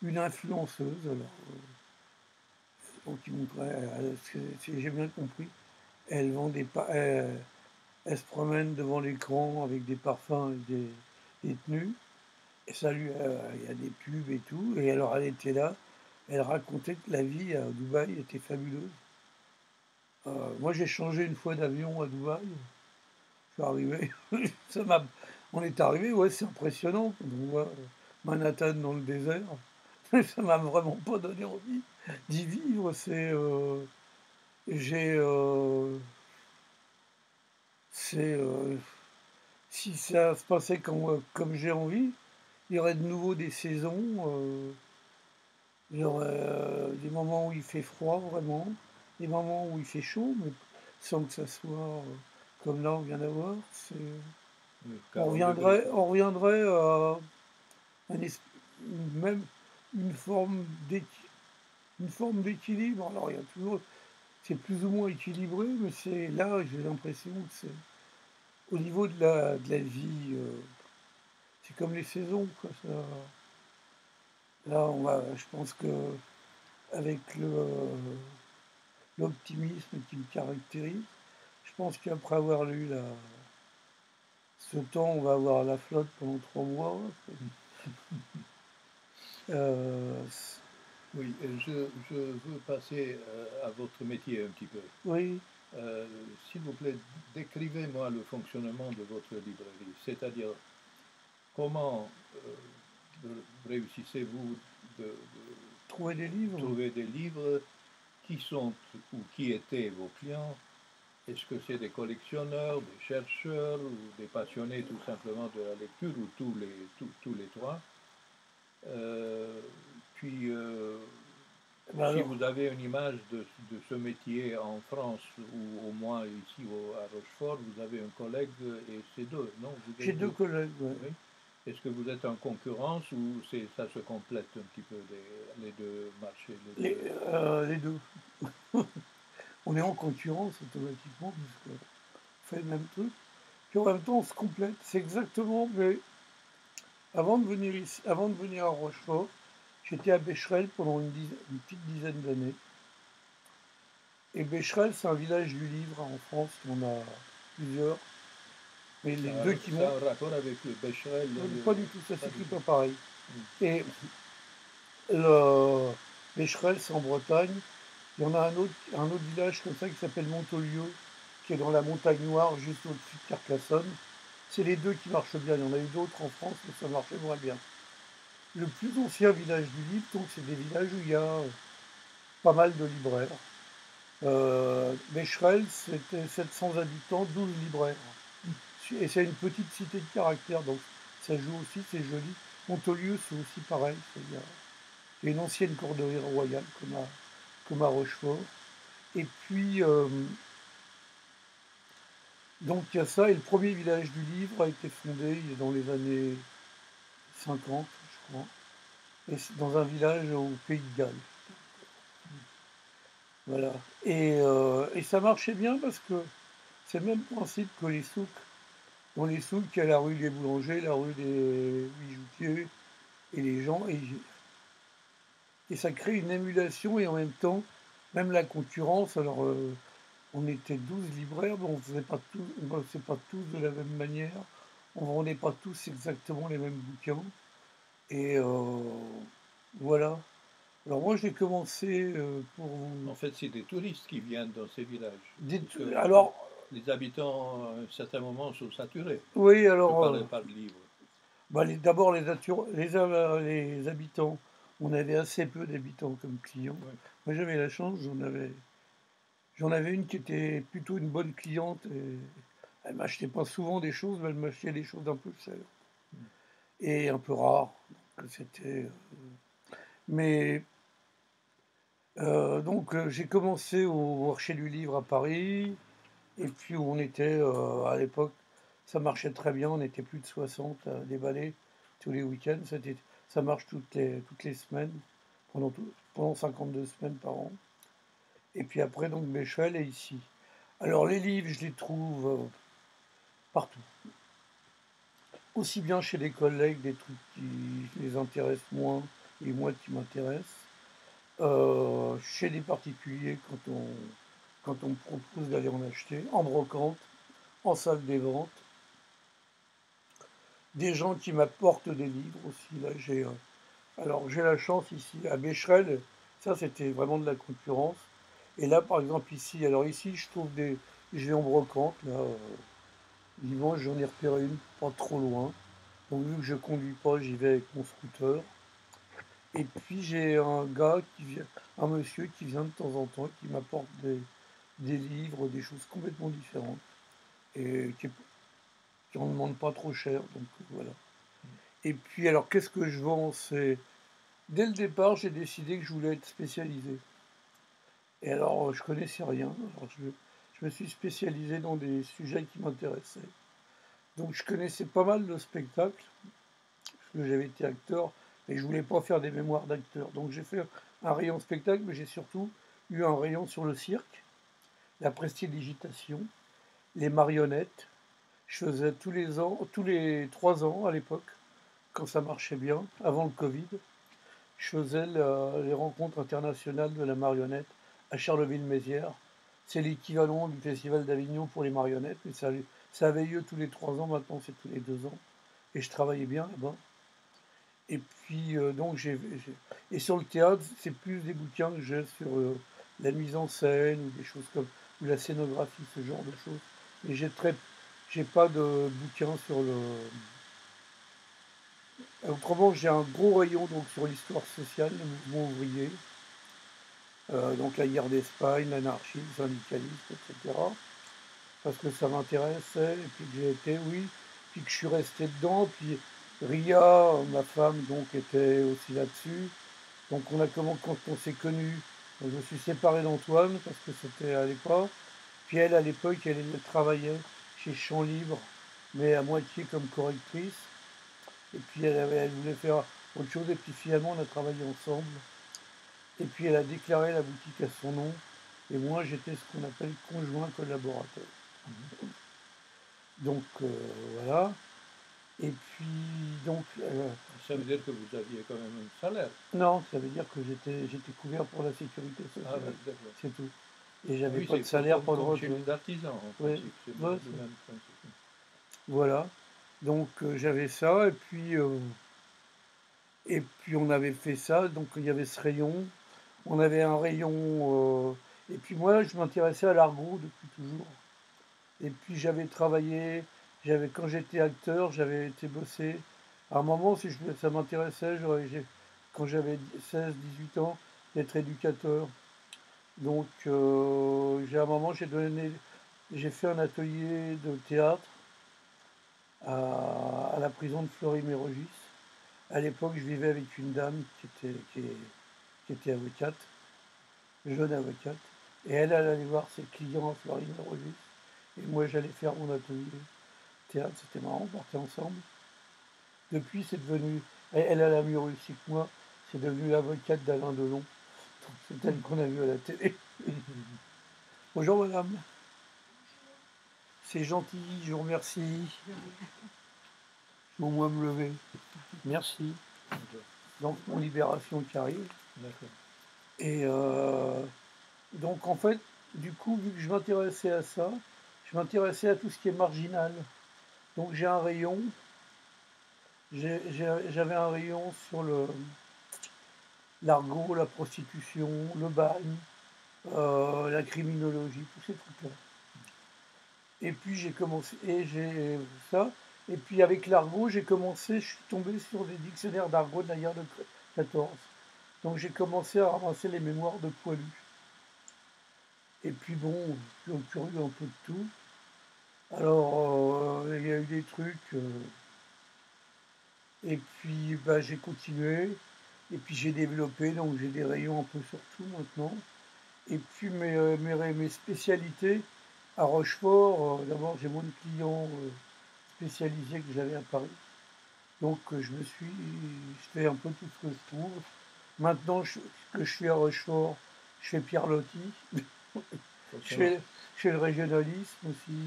Speaker 2: une influenceuse. Alors, donc ils montraient, si j'ai bien compris, elle vend elle se promène devant l'écran avec des parfums et des tenues. Et ça lui, il y a des pubs et tout. Et alors elle était là, elle racontait que la vie à Dubaï était fabuleuse. Moi j'ai changé une fois d'avion à Dubaï. Je suis arrivé, ça m'a, on est arrivé, ouais, c'est impressionnant. On voit Manhattan dans le désert. Ça m'a vraiment pas donné envie d'y vivre. J'ai, c'est, si ça se passait comme j'ai envie, il y aurait de nouveau des saisons. Il y aurait des moments où il fait froid vraiment, des moments où il fait chaud, mais sans que ça soit comme là on vient d'avoir. On reviendrait à même une forme d'équilibre. Alors il y a toujours, c'est plus ou moins équilibré, mais c'est là, j'ai l'impression que c'est au niveau de la vie, c'est comme les saisons, quoi. Là, je pense que avec l'optimisme qui me caractérise, je pense qu'après avoir lu ce temps, on va avoir la flotte pendant 3 mois. Euh,
Speaker 1: Oui, je veux passer à votre métier un petit peu.
Speaker 2: oui,
Speaker 1: S'il vous plaît, décrivez-moi le fonctionnement de votre librairie, c'est-à-dire comment réussissez-vous de
Speaker 2: trouver des livres.
Speaker 1: trouver des livres, qui sont ou qui étaient vos clients, est-ce que c'est des collectionneurs, des chercheurs ou des passionnés tout simplement de la lecture ou tous les trois. Euh, puis,
Speaker 2: Ben
Speaker 1: si
Speaker 2: alors,
Speaker 1: vous avez une image de ce métier en France ou au moins ici à Rochefort, vous avez un collègue et c'est deux, non?
Speaker 2: j'ai 2 collègues. Ouais.
Speaker 1: Oui. Est-ce que vous êtes en concurrence ou ça se complète un petit peu les deux marchés,
Speaker 2: Les 2. On est en concurrence automatiquement, puisqu'on fait le même truc. Puis en même temps, on se complète. C'est exactement. Mais avant de venir ici, avant de venir à Rochefort, j'étais à Becherel pendant une petite dizaine d'années. Et Becherel, c'est un village du livre en France. On a plusieurs. Mais les deux qui
Speaker 1: Ça a
Speaker 2: m'ont.
Speaker 1: un rapport avec le Becherel?
Speaker 2: Pas du tout, ça
Speaker 1: Pas du
Speaker 2: s'écrit
Speaker 1: tout.
Speaker 2: pas pareil. Et le Becherel, c'est en Bretagne. Il y en a un autre village comme ça qui s'appelle Montolieu, qui est dans la montagne noire, juste au-dessus de Carcassonne. C'est les deux qui marchent bien. Il y en a eu d'autres en France, mais ça marchait moins bien. Le plus ancien village du livre, donc c'est des villages où il y a pas mal de libraires. Becherel, c'était 700 habitants, 12 libraires. Et c'est une petite cité de caractère, donc ça joue aussi, c'est joli. Montolieu, c'est aussi pareil. Il y a une ancienne corderie royale comme à Rochefort. Et puis, donc il y a ça, et le premier village du livre a été fondé dans les années 50, je crois, et c'est dans un village au Pays de Galles. Voilà. Et ça marchait bien parce que c'est le même principe que les souks. Dans les souks, il y a la rue des boulangers, la rue des bijoutiers, et les gens, et ça crée une émulation, et en même temps, même la concurrence. Alors, on était 12 libraires, mais on ne faisait pas tous de la même manière. On ne vendait pas tous exactement les mêmes bouquins. Et voilà. Alors moi j'ai commencé pour
Speaker 1: En fait, c'est des touristes qui viennent dans ces villages. Parce que
Speaker 2: alors
Speaker 1: les habitants, à un certain moment, sont saturés.
Speaker 2: oui
Speaker 1: Je ne
Speaker 2: alors
Speaker 1: parlerai pas de livres.
Speaker 2: bah, d'abord les habitants, on avait assez peu d'habitants comme clients.
Speaker 1: Oui.
Speaker 2: Moi j'avais la chance, j'en avais une qui était plutôt une bonne cliente. Et Elle m'achetait pas souvent des choses, mais elle m'achetait des choses un peu chères
Speaker 1: Mmh.
Speaker 2: et un peu rares. Donc c'était, mais donc j'ai commencé au marché du livre à Paris et puis où on était, à l'époque, ça marchait très bien, on était plus de 60 à déballer tous les week-ends. Ça marche toutes les semaines, pendant 52 semaines par an. Et puis après, donc Béchel est ici. Alors les livres, je les trouve partout. Aussi bien chez les collègues, des trucs qui les intéressent moins et moi qui m'intéressent. Chez des particuliers quand on me propose d'aller en acheter, en brocante, en salle des ventes. Des gens qui m'apportent des livres aussi. Là, alors j'ai la chance ici à Becherel, ça c'était vraiment de la concurrence. Et là, par exemple ici, alors ici, je vais en brocante là. Dimanche, j'en ai repéré une, pas trop loin. Donc vu que je conduis pas, j'y vais avec mon scooter. Et puis j'ai un monsieur qui vient de temps en temps, qui m'apporte des livres, des choses complètement différentes et qui en demande pas trop cher. Donc voilà. Et puis alors qu'est-ce que je vends? Dès le départ, j'ai décidé que je voulais être spécialisé. Et alors je connaissais rien. Alors je me suis spécialisé dans des sujets qui m'intéressaient. Donc je connaissais pas mal de spectacles, parce que j'avais été acteur, et je voulais pas faire des mémoires d'acteur. Donc j'ai fait un rayon spectacle, mais j'ai surtout eu un rayon sur le cirque, la prestidigitation, les marionnettes. Je faisais tous les ans, tous les 3 ans à l'époque, quand ça marchait bien, avant le Covid. Je faisais les rencontres internationales de la marionnette à Charleville-Mézières. C'est l'équivalent du Festival d'Avignon pour les marionnettes, mais ça avait lieu tous les 3 ans, maintenant c'est tous les 2 ans. Et je travaillais bien là-bas. Et puis, donc, et sur le théâtre, c'est plus des bouquins que j'ai sur la mise en scène ou des choses comme, ou la scénographie, ce genre de choses. Et j'ai pas de bouquins sur le. Autrement, j'ai un gros rayon donc sur l'histoire sociale, le mouvement ouvrier, donc la guerre d'Espagne, l'anarchie, le syndicalisme, etc. Parce que ça m'intéressait, et puis que j'ai été, oui, puis que je suis resté dedans, puis Ria, ma femme, donc, était aussi là-dessus. Donc quand on s'est connus, je me suis séparé d'Antoine, parce que c'était à l'époque. Puis elle, à l'époque, elle travaillait chez Champs Libre, mais à moitié comme correctrice. Et puis elle voulait faire autre chose, et puis finalement on a travaillé ensemble. Et puis elle a déclaré la boutique à son nom, et moi j'étais ce qu'on appelle conjoint collaborateur. Donc voilà. Et puis donc
Speaker 1: Ça veut dire que vous aviez quand même un salaire.
Speaker 2: non, ça veut dire que j'étais couvert pour la sécurité
Speaker 1: Ah
Speaker 2: sociale.
Speaker 1: oui, d'accord.
Speaker 2: C'est tout. Et
Speaker 1: Ah
Speaker 2: j'avais
Speaker 1: oui,
Speaker 2: pas de
Speaker 1: c'est
Speaker 2: salaire, pas de
Speaker 1: comme chez
Speaker 2: retraite.
Speaker 1: les artisans, en
Speaker 2: Ouais,
Speaker 1: principe. C'est
Speaker 2: ouais,
Speaker 1: le même principe.
Speaker 2: voilà. Donc j'avais ça, et puis on avait fait ça, donc il y avait ce rayon. On avait un rayon. Et puis moi, je m'intéressais à l'argot depuis toujours. Et puis quand j'étais acteur, j'avais été bosser. À un moment, si ça m'intéressait, quand j'avais 16, 18 ans, d'être éducateur. Donc, à un moment, j'ai fait un atelier de théâtre à la prison de Fleury-Mérogis. À l'époque, je vivais avec une dame qui était avocate, jeune avocate, et elle allait voir ses clients à Fleury-Mérogis. Et moi, j'allais faire mon atelier théâtre, c'était marrant, on partait ensemble. Depuis, c'est devenu, elle a la mieux réussi que moi, c'est devenu l'avocate d'Alain Delon. C'est elle qu'on a vue à la télé. Bonjour madame. C'est gentil, je vous remercie. Je vais au moins me lever. Merci. Donc mon libération qui arrive.
Speaker 1: D'accord.
Speaker 2: Et donc en fait, du coup, vu que je m'intéressais à ça, je m'intéressais à tout ce qui est marginal. Donc j'ai un rayon. J'avais un rayon sur l'argot, la prostitution, le bagne, la criminologie, tous ces trucs-là. Et puis j'ai commencé, et j'ai ça. Et puis avec l'argot, je suis tombé sur des dictionnaires d'argot de la guerre de 14. Donc j'ai commencé à ramasser les mémoires de Poilu. Et puis bon, j'ai curieux un peu de tout. Alors, il y a eu des trucs, et puis bah, j'ai continué, et puis j'ai développé, donc j'ai des rayons un peu sur tout maintenant. Et puis mes spécialités à Rochefort, d'abord j'ai moins de clients spécialisés que j'avais à Paris. Donc je fais un peu tout ce que je trouve. Maintenant que je suis à Rochefort, je fais Pierre Loti, je
Speaker 1: Forcément.
Speaker 2: fais, je fais le régionalisme aussi,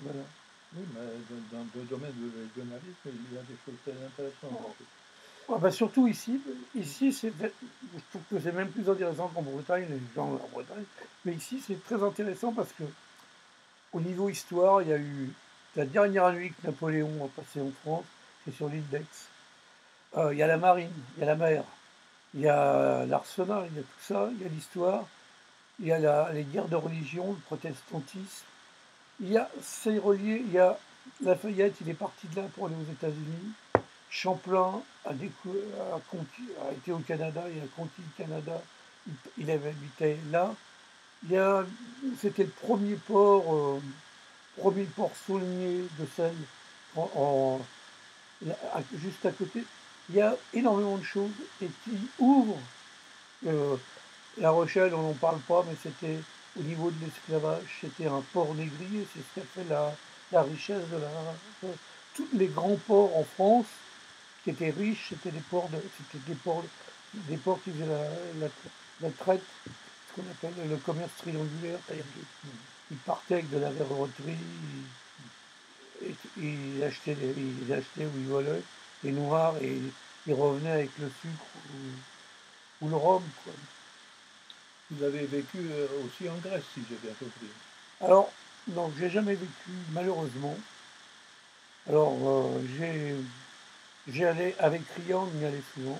Speaker 2: voilà.
Speaker 1: Oui, mais dans le domaine du régionalisme, il y a des choses très intéressantes.
Speaker 2: Ah bah surtout ici je trouve que c'est même plus intéressant qu'en Bretagne, les gens en Bretagne, mais ici c'est très intéressant parce que au niveau histoire, il y a eu la dernière nuit que Napoléon a passée en France, c'est sur l'île d'Aix. Il y a la marine, il y a la mer, il y a l'arsenal, il y a tout ça, il y a l'histoire, il y a les guerres de religion, le protestantisme. C'est relié, il y a Lafayette, il est parti de là pour aller aux États-Unis. Champlain a été au Canada, il a conquis le Canada, il avait habité là. C'était le premier port saunier de Seine, juste à côté. Il y a énormément de choses et qui ouvrent. euh, La Rochelle, on n'en parle pas, mais c'était au niveau de l'esclavage, c'était un port négrier, c'est ce qui a fait la richesse de la. Tous les grands ports en France qui étaient riches, des ports qui faisaient la traite, ce qu'on appelle le commerce triangulaire, c'est-à-dire qu'ils partaient avec de la verroterie, ils achetaient ou ils volaient les noirs et ils revenaient avec le sucre ou le rhum, quoi.
Speaker 1: Vous avez vécu aussi en Grèce, si j'ai bien compris.
Speaker 2: Alors, non, j'ai jamais vécu, malheureusement. Alors, j'y allais avec Rian, on y allait souvent.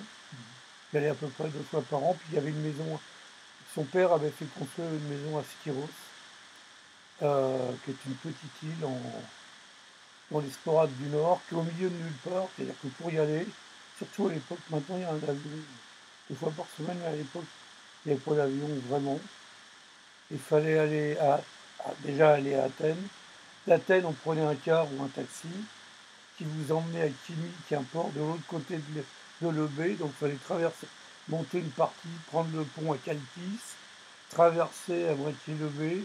Speaker 2: J'y allais à peu près 2 fois par an. Puis il y avait une maison. Son père avait fait construire une maison à Skiros, qui est une petite île dans les Sporades du Nord, qui est au milieu de nulle part. C'est-à-dire que pour y aller, surtout à l'époque, maintenant il y a un avion 2 fois par semaine, mais à l'époque, il n'y avait pas d'avion vraiment. Il fallait déjà aller à Athènes. D'Athènes, on prenait un car ou un taxi qui vous emmenait à Kimi, qui est un port de l'autre côté de l'Eubée. Donc il fallait traverser, monter une partie, prendre le pont à Calkis, traverser à moitié l'Eubée,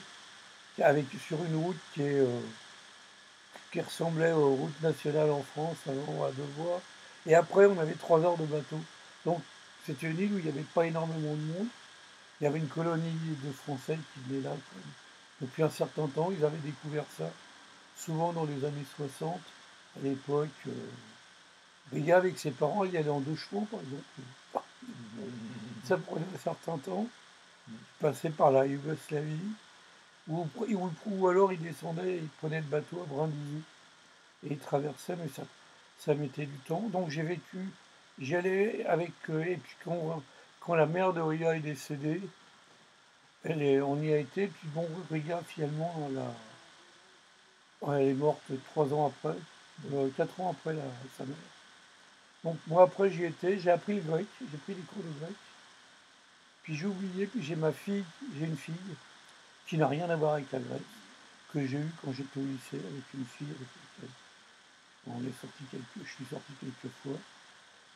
Speaker 2: sur une route qui ressemblait aux routes nationales en France, avant à 2 voies. Et après, on avait 3 heures de bateau. Donc c'était une île où il n'y avait pas énormément de monde. Il y avait une colonie de Français qui venaient là depuis un certain temps. Ils avaient découvert ça, souvent dans les années 60. À l'époque, Riga avec ses parents, il y allait en 2 chevaux, par exemple. Ça prenait un certain temps. Il passait par la Yougoslavie. Ou alors il descendait, il prenait le bateau à Brindisi. Et il traversait, mais ça mettait du temps. Donc j'y allais avec. Et puis quand la mère de Riga est décédée, on y a été. Puis bon, Riga, finalement, elle est morte 3 ans après, 4 ans après sa mère. Donc moi après j'y étais, j'ai appris le grec, j'ai pris des cours de grec, puis j'ai oublié, puis j'ai une fille qui n'a rien à voir avec la Grèce, que j'ai eue quand j'étais au lycée, avec une fille avec laquelle je suis sorti quelques fois.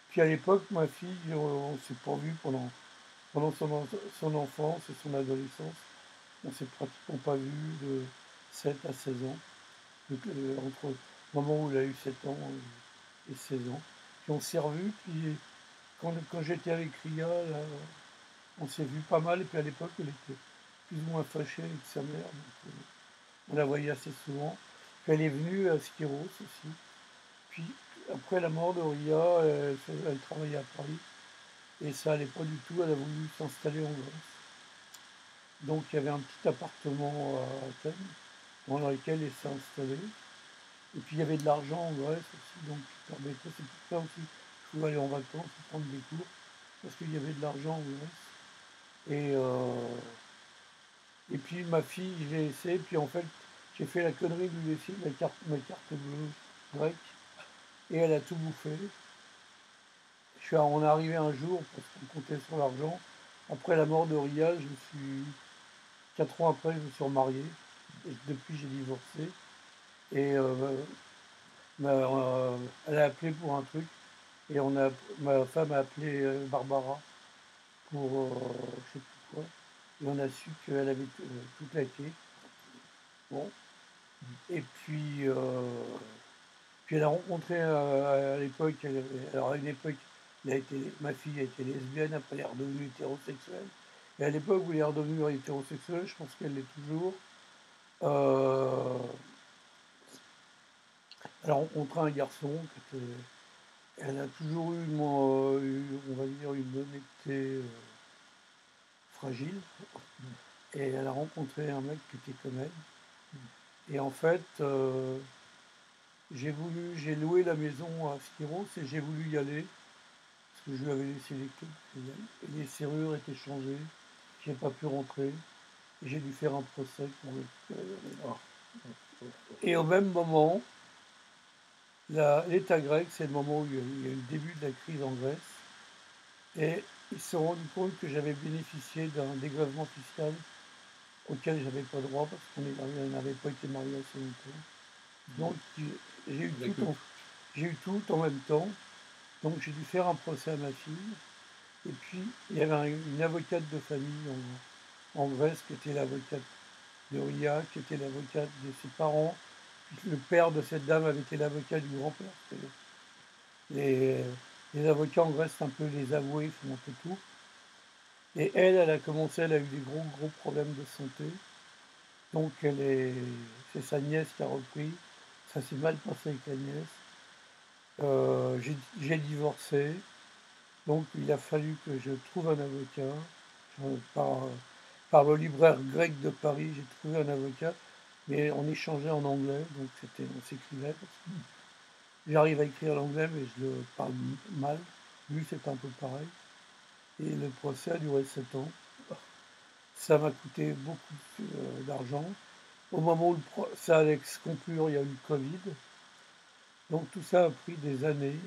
Speaker 2: Puis à l'époque, ma fille, on s'est pas vu pendant son enfance et son adolescence. On s'est pratiquement pas vu de 7 à 16 ans, entre le moment où elle a eu 7 ans et 16 ans. Puis on s'est revus, puis quand j'étais avec Ria, là, on s'est vu pas mal, et puis à l'époque, elle était plus ou moins fâchée avec sa mère, donc on la voyait assez souvent. Puis elle est venue à Skiros aussi. Puis après la mort de Ria, elle travaillait à Paris, et ça allait pas du tout, elle a voulu s'installer en Grèce. Donc il y avait un petit appartement à Athènes, dans lequel elle s'est installée. Et puis il y avait de l'argent en Grèce aussi, donc qui permettait, c'est pour ça aussi que je pouvais aller en vacances et prendre des cours, parce qu'il y avait de l'argent en Grèce. Et puis ma fille, je l'ai laissée, puis en fait, j'ai fait la connerie de lui laisser ma carte bleue grecque, et elle a tout bouffé. On est arrivé un jour, parce qu'on comptait sur l'argent. Après la mort de Ria, 4 ans après, je me suis remarié, et depuis j'ai divorcé. Et elle a appelé pour un truc. Et ma femme a appelé Barbara pour je sais plus quoi. Et on a su qu'elle avait tout claqué. Bon. Et puis elle a rencontré à l'époque, alors à une époque, ma fille a été lesbienne, après elle est redevenue hétérosexuelle. Et à l'époque où elle est redevenue hétérosexuelle, je pense qu'elle l'est toujours. Elle a rencontré un garçon qui était. Elle a toujours eu, on va dire, une honnêteté fragile. Et elle a rencontré un mec qui était comme elle. Et en fait, j'ai loué la maison à Skiros et j'ai voulu y aller. Parce que je lui avais laissé les clés. Et les serrures étaient changées. J'ai pas pu rentrer. Et j'ai dû faire un procès pour récupérer la maison. Et au même moment, l'État grec, c'est le moment où il y a eu le début de la crise en Grèce. Et ils se sont rendus compte que j'avais bénéficié d'un dégrèvement fiscal auquel je n'avais pas droit parce qu'on n'avait pas été mariés assez longtemps. Donc j'ai eu tout en même temps. Donc j'ai dû faire un procès à ma fille. Et puis il y avait une avocate de famille en Grèce qui était l'avocate de Ria, qui était l'avocate de ses parents. Puis le père de cette dame avait été l'avocat du grand-père. Les avocats en Grèce, c'est un peu les avoués, ils font un peu tout. Et elle a eu des gros problèmes de santé. Donc c'est sa nièce qui a repris. Ça s'est mal passé avec la nièce. J'ai divorcé. Donc il a fallu que je trouve un avocat. Par le libraire grec de Paris, j'ai trouvé un avocat. Mais on échangeait en anglais, donc on s'écrivait. J'arrive à écrire l'anglais, mais je le parle mal. Lui, c'est un peu pareil. Et le procès a duré 7 ans. Ça m'a coûté beaucoup d'argent. Au moment où ça allait se conclure, il y a eu le Covid. Donc tout ça a pris des années.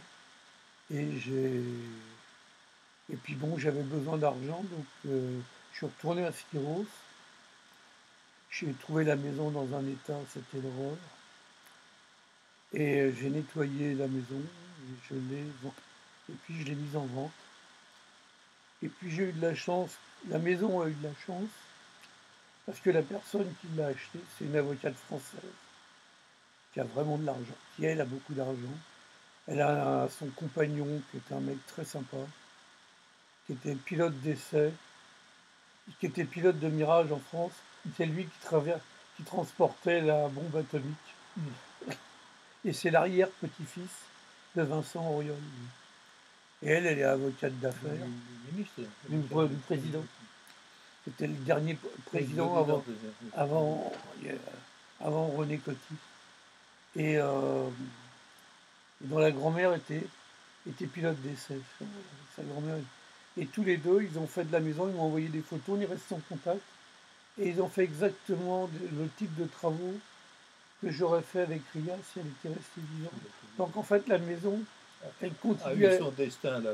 Speaker 2: Et puis bon, j'avais besoin d'argent, donc je suis retourné à Skiros. J'ai trouvé la maison dans un état, c'était l'horreur. Et j'ai nettoyé la maison, et puis je l'ai mise en vente. Et puis j'ai eu de la chance, la maison a eu de la chance, parce que la personne qui l'a achetée, c'est une avocate française, qui a vraiment de l'argent, qui elle a beaucoup d'argent. Elle a son compagnon, qui est un mec très sympa, qui était pilote d'essai, qui était pilote de Mirage en France. C'est lui qui transportait la bombe atomique. Et c'est l'arrière-petit-fils de Vincent Auriol. Et elle est avocate d'affaires.
Speaker 1: Du ministre.
Speaker 2: Du président. C'était le dernier président avant René Coty. Et dont la grand-mère était pilote d'essai. Sa grand-mère. Et tous les deux, ils ont fait de la maison, ils m'ont envoyé des photos, on est restés en contact. Et ils ont fait exactement le type de travaux que j'aurais fait avec Ria si elle était restée vivante. Donc en fait, la maison, elle continue à vivre son destin de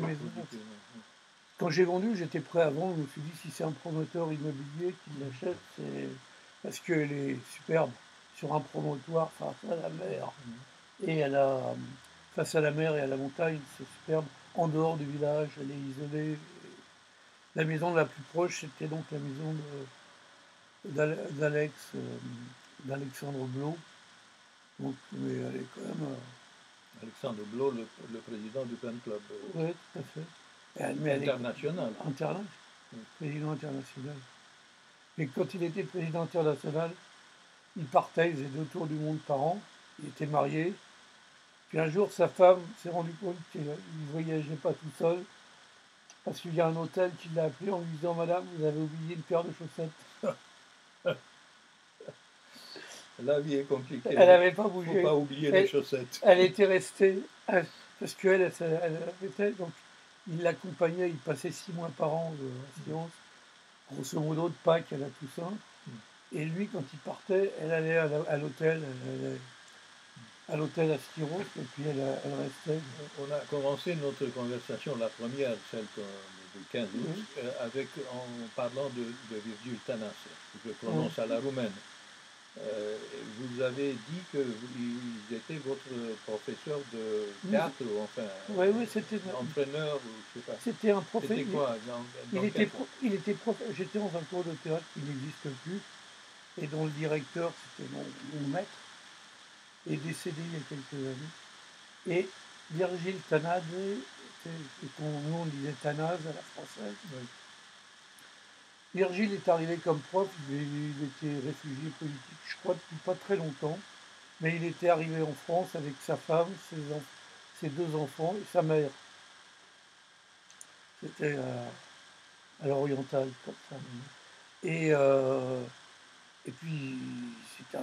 Speaker 2: maison. Quand j'ai vendu, j'étais prêt à vendre. Je me suis dit, si c'est un promoteur immobilier qui l'achète, c'est parce qu'elle est superbe sur un promontoire face à la mer. Et face à la mer et à la montagne, c'est superbe. En dehors du village, elle est isolée. La maison la plus proche, c'était donc la maison d'Alexandre Blot. Donc, mais elle est quand même.
Speaker 1: Alexandre Blot, le président du Pen Club.
Speaker 2: Oui, tout à fait.
Speaker 1: International.
Speaker 2: Président international. Et quand il était président international, il partait, il faisait 2 tours du monde par an. Il était marié. Puis un jour, sa femme s'est rendue compte qu'il ne voyageait pas tout seul. Parce qu'il y a un hôtel qui l'a appelé en lui disant « Madame, vous avez oublié une paire de chaussettes. »
Speaker 1: La vie est compliquée.
Speaker 2: Elle n'avait pas bougé.
Speaker 1: Il ne faut pas oublier les chaussettes.
Speaker 2: Elle était restée, parce qu'elle était, donc il l'accompagnait, il passait 6 mois par an à Science, grosso modo de Pâques à la Toussaint. Et lui, quand il partait, elle allait à l'hôtel, à Skiros, et puis elle restait.
Speaker 1: On a commencé notre conversation, la première, celle du 15 août, en parlant de Virgile Tanas, que je prononce à la roumaine. Vous avez dit qu'ils étaient votre professeur de
Speaker 2: Oui,
Speaker 1: théâtre, ou enfin,
Speaker 2: ouais, oui,
Speaker 1: entraîneur, ou je sais pas.
Speaker 2: c'était un
Speaker 1: C'était
Speaker 2: professeur.
Speaker 1: quoi, dans quel sens?
Speaker 2: Il était j'étais dans un cours de théâtre qui n'existe plus et dont le directeur, c'était mon maître, est décédé il y a quelques années. Et Virgile Tanade, nous on disait Tanaz à la française.
Speaker 1: Oui.
Speaker 2: Virgile est arrivé comme prof, il était réfugié politique, je crois, depuis pas très longtemps, mais il était arrivé en France avec sa femme, ses deux enfants et sa mère. C'était à l'oriental, comme ça. Et puis, c'était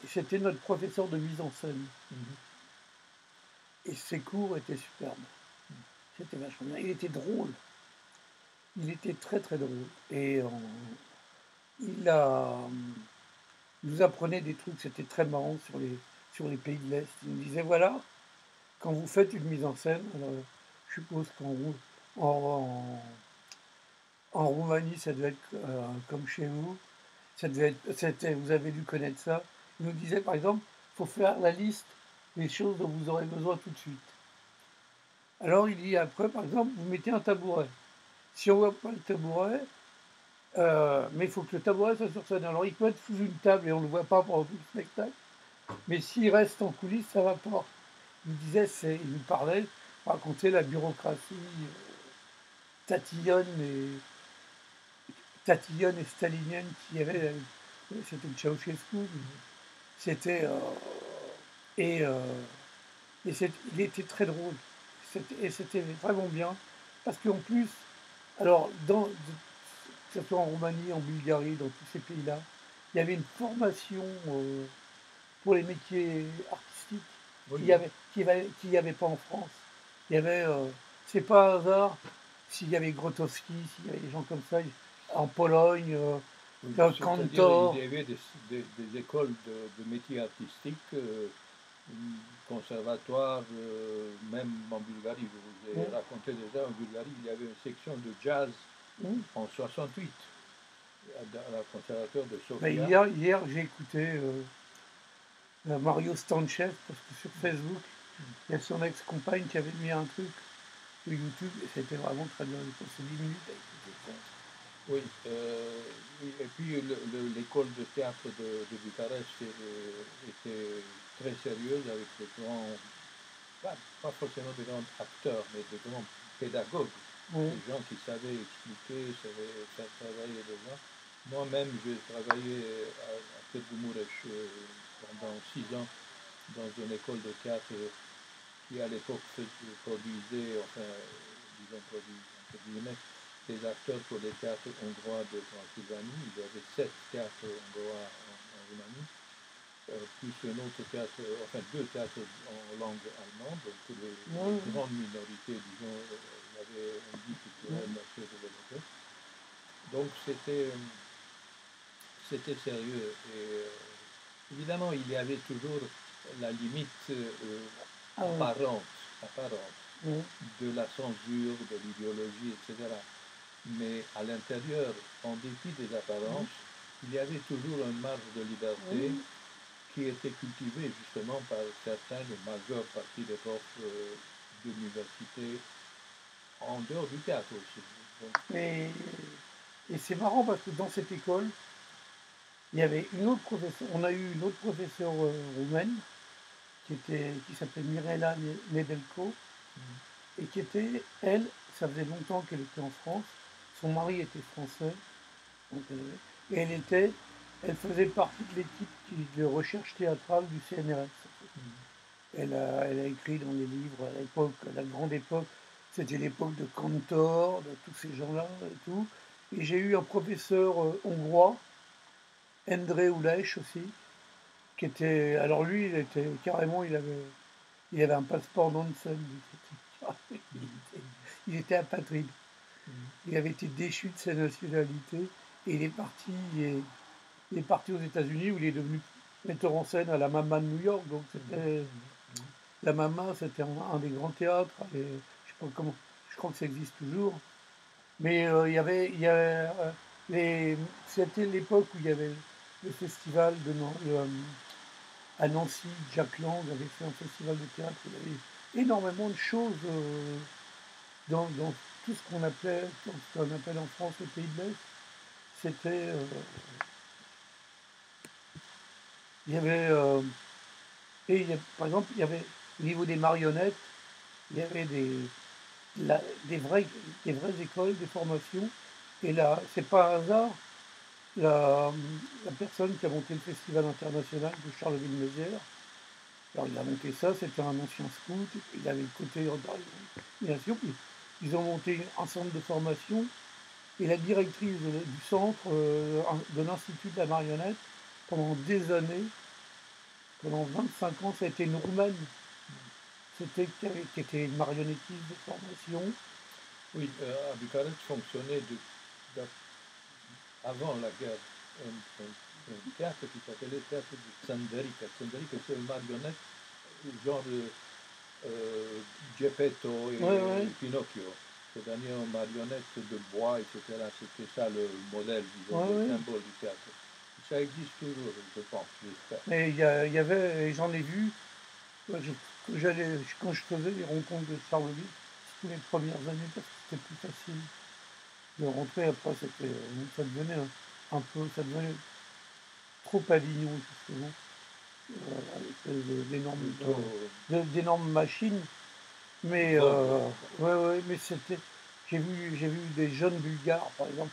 Speaker 2: c'était notre professeur de mise en scène. Et ses cours étaient superbes. C'était vachement bien. Il était drôle. Il était très très drôle. Et il nous apprenait des trucs, c'était très marrant sur les pays de l'Est. Il nous disait, voilà, quand vous faites une mise en scène, alors, je suppose en Roumanie, ça devait être comme chez vous, vous avez dû connaître ça. Il nous disait, par exemple, il faut faire la liste des choses dont vous aurez besoin tout de suite. Alors il dit après, par exemple, vous mettez un tabouret. Si on ne voit pas le tabouret, mais il faut que le tabouret soit sur scène. Alors il peut être sous une table et on ne le voit pas pendant tout le spectacle. Mais s'il reste en coulisses, ça va pas. Il disait, il nous parlait, racontait la bureaucratie tatillonne et stalinienne qu'il y avait. C'était le Ceausescu. C'était il était très drôle. Et c'était vraiment bien. Parce qu'en plus, alors, que ce soit en Roumanie, en Bulgarie, dans tous ces pays-là, il y avait une formation pour les métiers artistiques qu'il n'y avait pas en France. Il y avait, c'est pas un hasard s'il y avait Grotowski, s'il y avait des gens comme ça, en Pologne, Cantor.
Speaker 1: Il y avait des écoles de métiers artistiques, conservatoires, même en Bulgarie. Je vous ai raconté déjà, en Bulgarie, il y avait une section de jazz en 68, à la conservatoire de Sofia.
Speaker 2: Hier j'ai écouté Mario Stanchev, parce que sur Facebook, il y a son ex-compagne qui avait mis un truc sur YouTube, et c'était vraiment très bien. Il passait 10 minutes à écouter ça.
Speaker 1: Oui, et puis l'école de théâtre de Bucarest était très sérieuse avec de grands, pas forcément de grands acteurs, mais de grands pédagogues, des gens qui savaient expliquer, savaient faire travailler les gens. Moi-même, j'ai travaillé à Târgu pendant 6 ans dans une école de théâtre qui à l'époque produisait, enfin, disons, entre guillemets, des acteurs pour les théâtres hongrois de Transylvanie. Il y avait 7 théâtres hongrois en Roumanie, plus un autre théâtre, enfin 2 théâtres en langue allemande, donc pour les grandes minorités, disons, il y avait une vie culturelle assez développée. Donc c'était sérieux. Et évidemment, il y avait toujours la limite apparente de la censure, de l'idéologie, etc. Mais à l'intérieur, en dépit des apparences, il y avait toujours une marge de liberté qui était cultivée justement par certains, la majeure partie des profs d'université, en dehors du théâtre aussi. Donc,
Speaker 2: et c'est marrant parce que dans cette école, il y avait on a eu une autre professeure roumaine qui s'appelait Mirela Nedelko, et qui était, elle, ça faisait longtemps qu'elle était en France, son mari était français, et elle faisait partie de l'équipe de recherche théâtrale du CNRS. Elle a écrit dans les livres à l'époque, la grande époque, c'était l'époque de Cantor, de tous ces gens-là et tout. Et j'ai eu un professeur hongrois, Endre Ules aussi, qui était. Alors lui, il était carrément, il avait un passeport Nansen. Il était apatride. Il avait été déchu de sa nationalité et il est parti aux États-Unis où il est devenu metteur en scène à la Mama de New York. Donc la Mama, c'était un des grands théâtres. Je sais pas comment, je crois que ça existe toujours. Mais c'était l'époque où il y avait le festival à Nancy, Jack Lang avait fait un festival de théâtre, il y avait énormément de choses dans tout ce qu'on appelle en France le Pays de l'Est. C'était, il y avait, par exemple, il y avait au niveau des marionnettes, il y avait des vraies écoles, des formations. Et là, c'est pas un hasard, la personne qui a monté le festival international de Charleville-Mézières, alors il a monté ça, c'était un ancien scout, il avait le côté d'organisation, puis ils ont monté un centre de formation, et la directrice du centre, de l'Institut de la marionnette, pendant des années, pendant 25 ans, ça a été une Roumaine. C'était qui était une marionnettiste de formation.
Speaker 1: Oui, à Bucarest fonctionnait avant la guerre un théâtre qui s'appelait le théâtre de Tsanderica. Tsanderica, c'est une marionnette genre Geppetto et
Speaker 2: Ouais.
Speaker 1: Pinocchio. C'est-à-dire une marionnette de bois, etc. C'était ça le modèle, disons,
Speaker 2: Ouais.
Speaker 1: le symbole du théâtre. Ça existe toujours, je pense, j'espère.
Speaker 2: Mais il y avait, j'en ai vu, quand je faisais les rencontres de Charleville, c'était les premières années, parce que c'était plus facile de rentrer. Après, ça devenait ça devenait trop pavillon, justement, avec d'énormes machines. Mais mais c'était, j'ai vu des jeunes Bulgares, par exemple,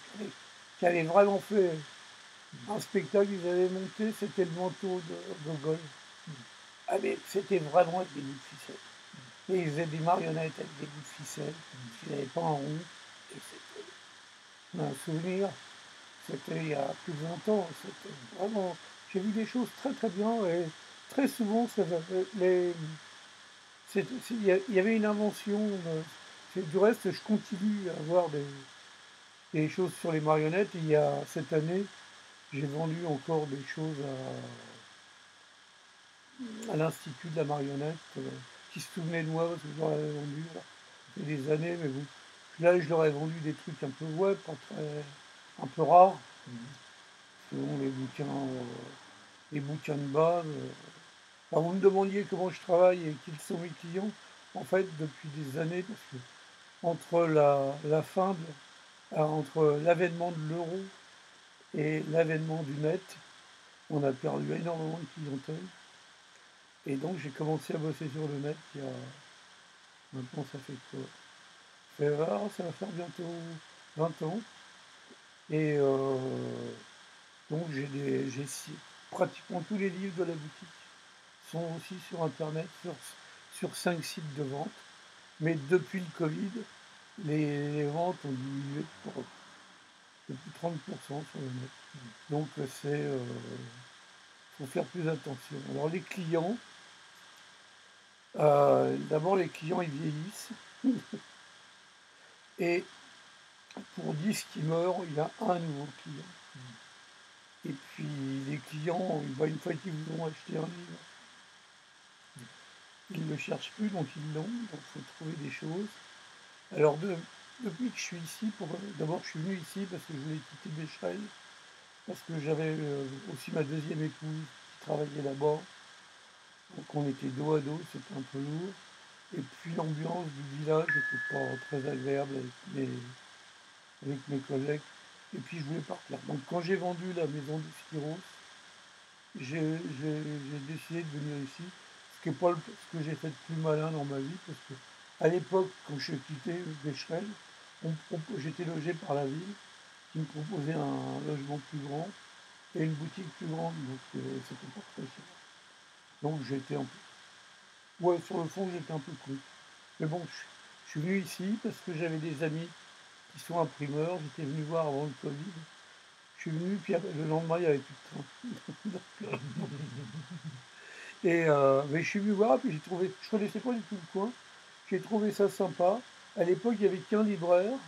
Speaker 2: qui avaient vraiment fait un spectacle. Ils avaient monté, c'était le manteau de Gogol. C'était vraiment avec des bouts de ficelle. Et ils faisaient des marionnettes avec des bouts de ficelle. Ils n'avaient pas un rond. Et c'était un souvenir. C'était il y a plus de 20 ans. C'était vraiment. J'ai vu des choses très très bien. Et très souvent, il y avait une invention. Du reste, je continue à avoir des choses sur les marionnettes. Il y a cette année, j'ai vendu encore des choses à l'Institut de la marionnette, qui se souvenait de moi parce que je leur avais vendu. Il y a des années, mais bon. Là, je leur ai vendu des trucs un peu web, un peu rares, selon les bouquins de base. Alors, vous me demandiez comment je travaille et qui sont mes clients. En fait, depuis des années, parce que entre entre l'avènement de l'euro et l'avènement du net, on a perdu énormément de clientèle. Et donc, j'ai commencé à bosser sur le net maintenant, ça fait quoi? Ça va faire bientôt 20 ans. Et donc, pratiquement tous les livres de la boutique sont aussi sur Internet, sur 5 sites de vente. Mais depuis le Covid, les ventes ont diminué de plus de 30% sur le net. Donc, faut faire plus attention. Alors, les clients, d'abord, les clients, ils vieillissent. Et pour 10 qui meurent, il y a un nouveau client. Et puis les clients, une fois qu'ils vous ont acheté un livre, ils ne le cherchent plus, donc ils l'ont, donc il faut trouver des choses. Alors depuis que je suis ici, d'abord je suis venu ici parce que je voulais quitter Becherel, parce que j'avais aussi ma deuxième épouse qui travaillait là-bas, donc on était dos à dos, c'était un peu lourd. Et puis l'ambiance du village n'était pas très agréable avec mes collègues. Et puis je voulais partir. Donc quand j'ai vendu la maison de Skiros, j'ai décidé de venir ici, ce qui n'est pas ce que j'ai fait de plus malin dans ma vie, parce que à l'époque, quand je quitté Becherel, j'étais logé par la ville, qui me proposait un logement plus grand et une boutique plus grande, donc c'était pas très cher. Donc j'étais un peu... Ouais, sur le fond, j'étais un peu con. Mais bon, je suis venu ici parce que j'avais des amis qui sont imprimeurs, j'étais venu voir avant le Covid. Je suis venu, puis le lendemain, il n'y avait plus de train. Mais je suis venu voir, puis je connaissais pas du tout le coin, j'ai trouvé ça sympa. À l'époque, il n'y avait qu'un libraire,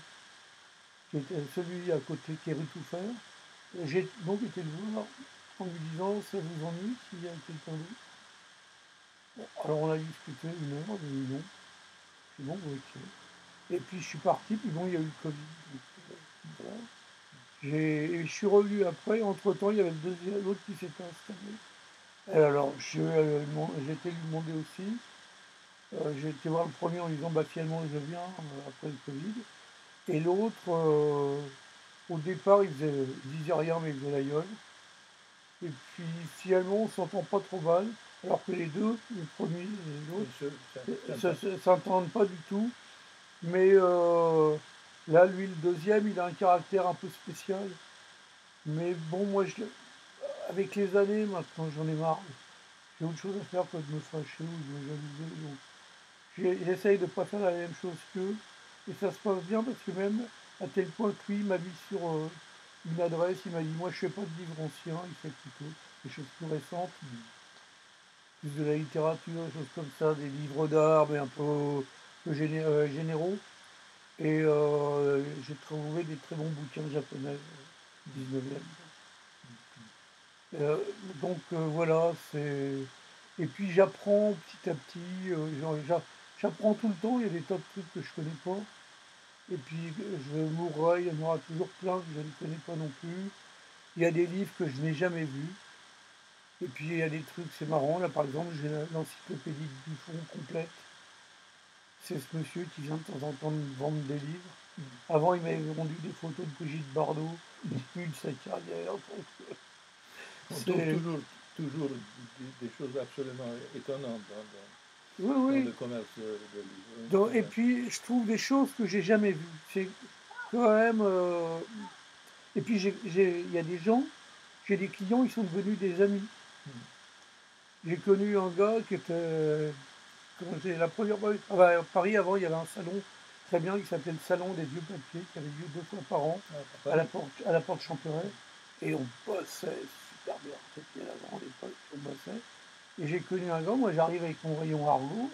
Speaker 2: qui était celui à côté, qui est rue Touffer. J'ai donc été le voir en lui disant, ça vous ennuie s'il y a quelqu'un d'autre? Bon, alors on a discuté 1 heure, il m'a dit non. J'ai dit bon, ok. Et puis je suis parti, puis bon, il y a eu le Covid. Donc, voilà. Et je suis revenu après. Entre-temps, il y avait l'autre qui s'était installé. Et alors, j'ai été lui demander aussi. J'ai été voir le premier en lui disant bah, finalement je viens après le Covid. Et l'autre, au départ, il disait rien, mais il faisait la gueule. Et puis finalement, on s'entend pas trop mal. Alors que les deux, le premier et l'autre, s'entendent pas du tout. Mais là, lui, le deuxième, il a un caractère un peu spécial. Mais bon, moi, avec les années, maintenant, j'en ai marre. J'ai autre chose à faire que de me fâcher ou de me jalouser. Donc, j'essaye de ne pas faire la même chose qu'eux. Et ça se passe bien parce que même, à tel point que lui, il m'a mis sur une adresse, il m'a dit, moi, je fais pas de livres anciens, il fait plutôt des choses plus récentes, plus de la littérature, des choses comme ça, des livres d'art, mais un peu généraux. Et j'ai trouvé des très bons bouquins japonais, 19e. Voilà, c'est. Et puis j'apprends petit à petit, j'apprends tout le temps, il y a des tas de trucs que je connais pas. Et puis je mourrai, il y en aura toujours plein que je ne connais pas non plus. Il y a des livres que je n'ai jamais vus. Et puis il y a des trucs, c'est marrant, là par exemple, j'ai l'encyclopédie de Buffon complète. C'est ce monsieur qui vient de temps en temps me vendre des livres. Avant, il m'avait vendu des photos de Brigitte Bardot, depuis de sa carrière.
Speaker 1: On trouve toujours des choses absolument étonnantes dans
Speaker 2: Oui,
Speaker 1: le commerce de livres.
Speaker 2: et puis, je trouve des choses que j'ai jamais vues. C'est quand même. Et puis, il y a des gens, j'ai des clients, ils sont devenus des amis. J'ai connu un gars qui était. Quand j'ai la première fois. À Paris, avant, il y avait un salon très bien qui s'appelait le Salon des Vieux Papiers, qui avait lieu 2 fois par an, à la porte Champeret. Et on bossait super bien. C'était la grande époque, on bossait. Et j'ai connu un gars, moi j'arrive avec mon rayon Argo,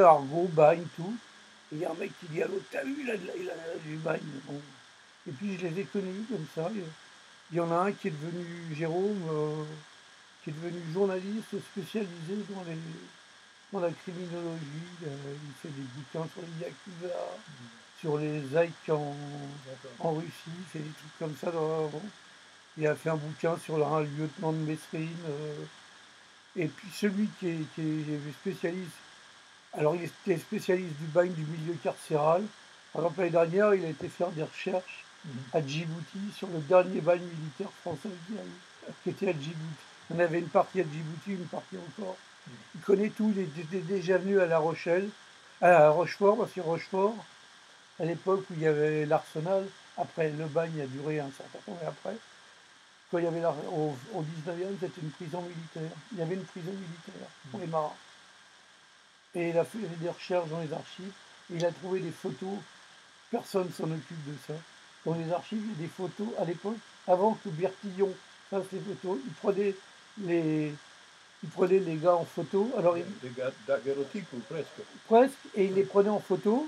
Speaker 2: Argo, Bagne, tout. Et il y a un mec qui dit à l'autre, t'as vu, il a du Bagne. Bon. Et puis je les ai connus comme ça. Il y en a un qui est devenu, Jérôme, qui est devenu journaliste spécialisé dans la criminologie. Il fait des bouquins sur les Yakuza, sur les Zeik en Russie, il fait des trucs comme ça. Il a fait un bouquin sur un lieutenant de Mesrine. Et puis celui qui est spécialiste, alors il était spécialiste du bagne du milieu carcéral. Par exemple, l'année dernière, il a été faire des recherches à Djibouti sur le dernier bagne militaire français qui était à Djibouti. On avait une partie à Djibouti, une partie encore. Il connaît tout, il était déjà venu à La Rochelle, à Rochefort, parce que Rochefort, à l'époque où il y avait l'Arsenal, après le bagne a duré un certain temps, et après, quand il y avait au 19e, c'était une prison militaire. Il y avait une prison militaire pour les marins. Et il a fait des recherches dans les archives. Et il a trouvé des photos. Personne ne s'en occupe de ça. Dans les archives, il y a des photos à l'époque, avant que Bertillon fasse les photos. Il prenait les gars en photo. Alors,
Speaker 1: des gars daguerréotypes ou presque.
Speaker 2: Presque. Et il les prenait en photo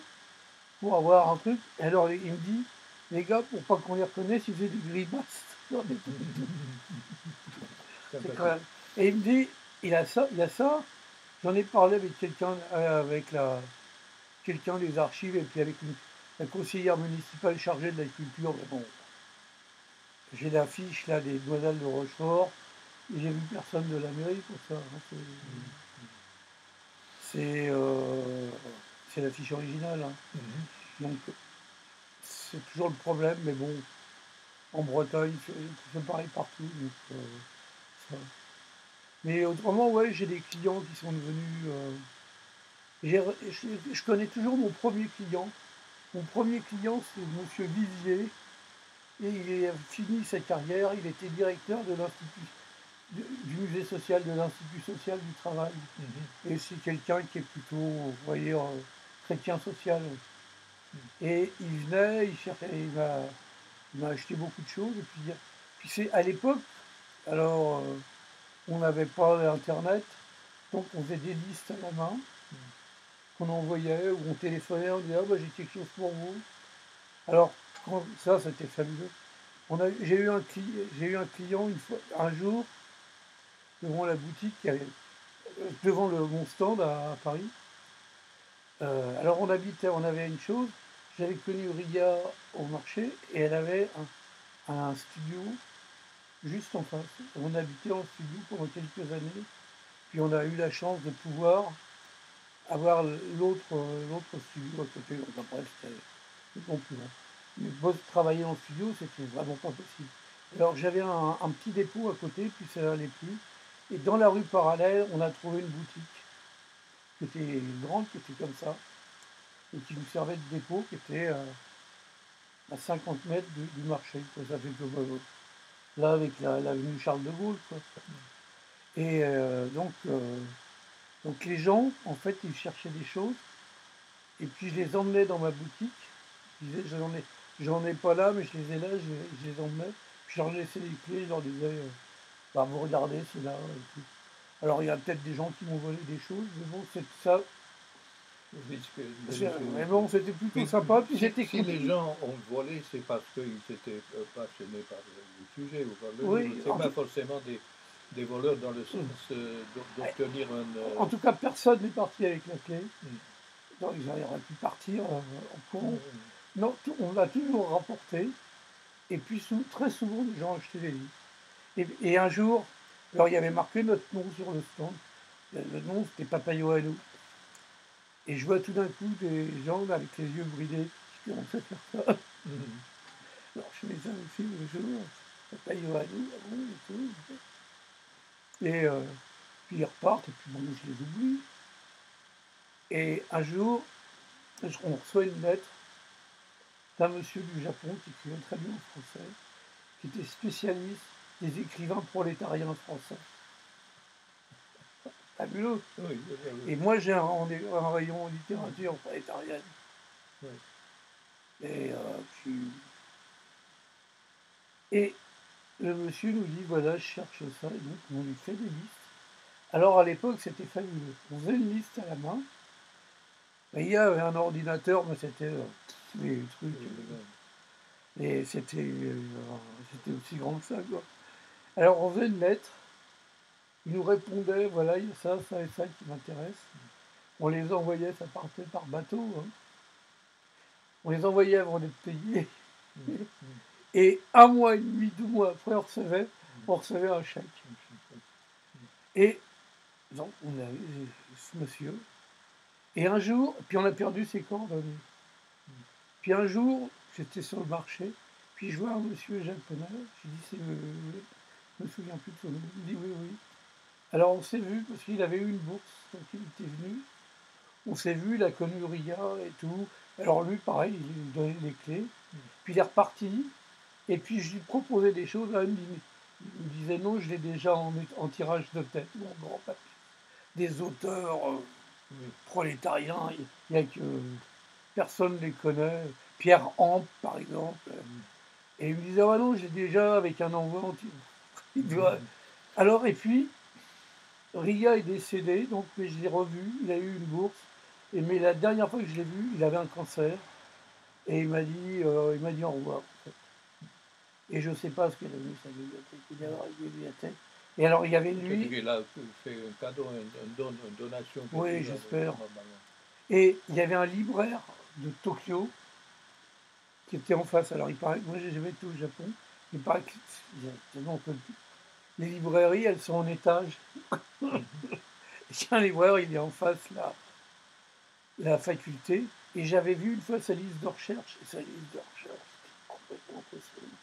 Speaker 2: pour avoir un truc. Et alors, il me dit, les gars, pour pas qu'on les reconnaisse, ils faisaient des grimaces. C'est quand même. Et il me dit, il y a ça. J'en ai parlé avec quelqu'un, quelqu'un des archives et puis avec la conseillère municipale chargée de la culture. Mais bon, j'ai l'affiche là des Demoiselles de Rochefort et j'ai vu personne de la mairie pour ça. Hein. C'est l'affiche originale. Hein. Donc c'est toujours le problème, mais bon, en Bretagne, c'est pareil partout. Donc, ça. Mais autrement, ouais, j'ai des clients qui sont devenus. Je connais toujours mon premier client. Mon premier client, c'est Monsieur Vivier. Et il a fini sa carrière. Il était directeur de du musée social, de l'Institut social du travail. Et c'est quelqu'un qui est plutôt, vous voyez, chrétien social. Et il venait, il cherchait, il m'a acheté beaucoup de choses. Et puis c'est à l'époque, alors on n'avait pas Internet, donc on faisait des listes à la main qu'on envoyait ou on téléphonait, on disait ah bah j'ai quelque chose pour vous. Alors ça c'était fabuleux. J'ai eu un client une fois, un jour devant la boutique, devant mon stand à Paris. Alors on avait une chose, j'avais connu Ria au marché et elle avait un studio juste en face. On habitait en studio pendant quelques années, puis on a eu la chance de pouvoir avoir l'autre studio à côté. Donc après, c'était non plus long. Mais travailler en studio, c'était vraiment pas possible. Alors j'avais un petit dépôt à côté, puis ça n'allait plus. Et dans la rue parallèle, on a trouvé une boutique qui était grande, qui était comme ça, et qui nous servait de dépôt, qui était à 50 mètres du marché. Quoi. Ça fait que là, avec l'avenue Charles de Gaulle. Quoi. Et donc les gens, en fait, ils cherchaient des choses, et puis je les emmenais dans ma boutique. Je disais, j'en ai pas là, mais je les ai là, je les emmenais. Puis je leur laissais les clés, je leur disais, bah, vous regardez, c'est là. Et tout. Alors il y a peut-être des gens qui m'ont volé des choses, mais bon, c'est ça. Mais bon, c'était plutôt sympa. Puis
Speaker 1: si les gens ont volé, c'est parce qu'ils étaient passionnés par le sujet ou par le livre. C'est pas forcément des voleurs dans le sens d'obtenir un...
Speaker 2: En tout cas, personne n'est parti avec la clé. Donc, ils auraient pu partir en courant. Non, on l'a toujours rapporté. Et puis, très souvent, les gens achetaient des livres. Et un jour, alors il y avait marqué notre nom sur le stand. Le nom, c'était Papa Yoannou. Et je vois tout d'un coup des gens avec les yeux bridés qui commençaient à faire ça. Alors je fais ça aussi le jour, Papa Yoannou, et tout. Et puis ils repartent, et puis bon, je les oublie. Et un jour, on reçoit une lettre d'un monsieur du Japon qui écrivait très bien en français, qui était spécialiste des écrivains prolétariens français. Fabuleux.
Speaker 1: Oui.
Speaker 2: Et moi, j'ai un rayon littérature prolétarienne. Oui. Et le monsieur nous dit, voilà, je cherche ça. Et donc, on lui fait des listes. Alors, à l'époque, c'était fabuleux. On faisait une liste à la main. Et il y avait un ordinateur, mais c'était des trucs. Et c'était aussi grand que ça, quoi. Alors, on faisait une lettre. Il nous répondait, voilà, il y a ça, ça et ça qui m'intéresse. On les envoyait, ça partait par bateau. Hein. On les envoyait avant d'être payés. Et 1 mois et demi, 2 mois après, on recevait un chèque. Et donc, on a eu ce monsieur. Et un jour, puis on a perdu ses coordonnées. Puis un jour, j'étais sur le marché, puis je vois un monsieur japonais. J'ai dit, je me souviens plus de son nom. Il me dit, oui, oui. Alors on s'est vu, parce qu'il avait eu une bourse, donc il était venu. On s'est vu, il a connu Ria et tout. Alors lui, pareil, il lui donnait les clés. Puis il est reparti. Et puis je lui proposais des choses. Là, il me disait non, je l'ai déjà en tirage de tête, mon grand papier. Des auteurs prolétariens, il y a que personne ne les connaît. Pierre Hamp, par exemple. Et il me disait, ah non, j'ai déjà avec un envoi. Il doit... Alors, et puis, Ria est décédé, donc mais je l'ai revu, il a eu une bourse. Mais la dernière fois que je l'ai vu, il avait un cancer. Et il m'a dit au revoir. En fait. Et je ne sais pas ce qu'elle a vu, sa bibliothèque. Il y avait une bibliothèque. Et alors, il y avait lui...
Speaker 1: Il a fait un cadeau, une donation.
Speaker 2: Oui, j'espère. Et il y avait un libraire de Tokyo qui était en face. Alors, il paraît que moi, j'ai jamais été au Japon. Il paraît que les librairies, elles sont en étage. Il y a un libraire, il est en face, là, la faculté. Et j'avais vu une fois sa liste de recherche. Et sa liste de recherche, c'était complètement impressionnant.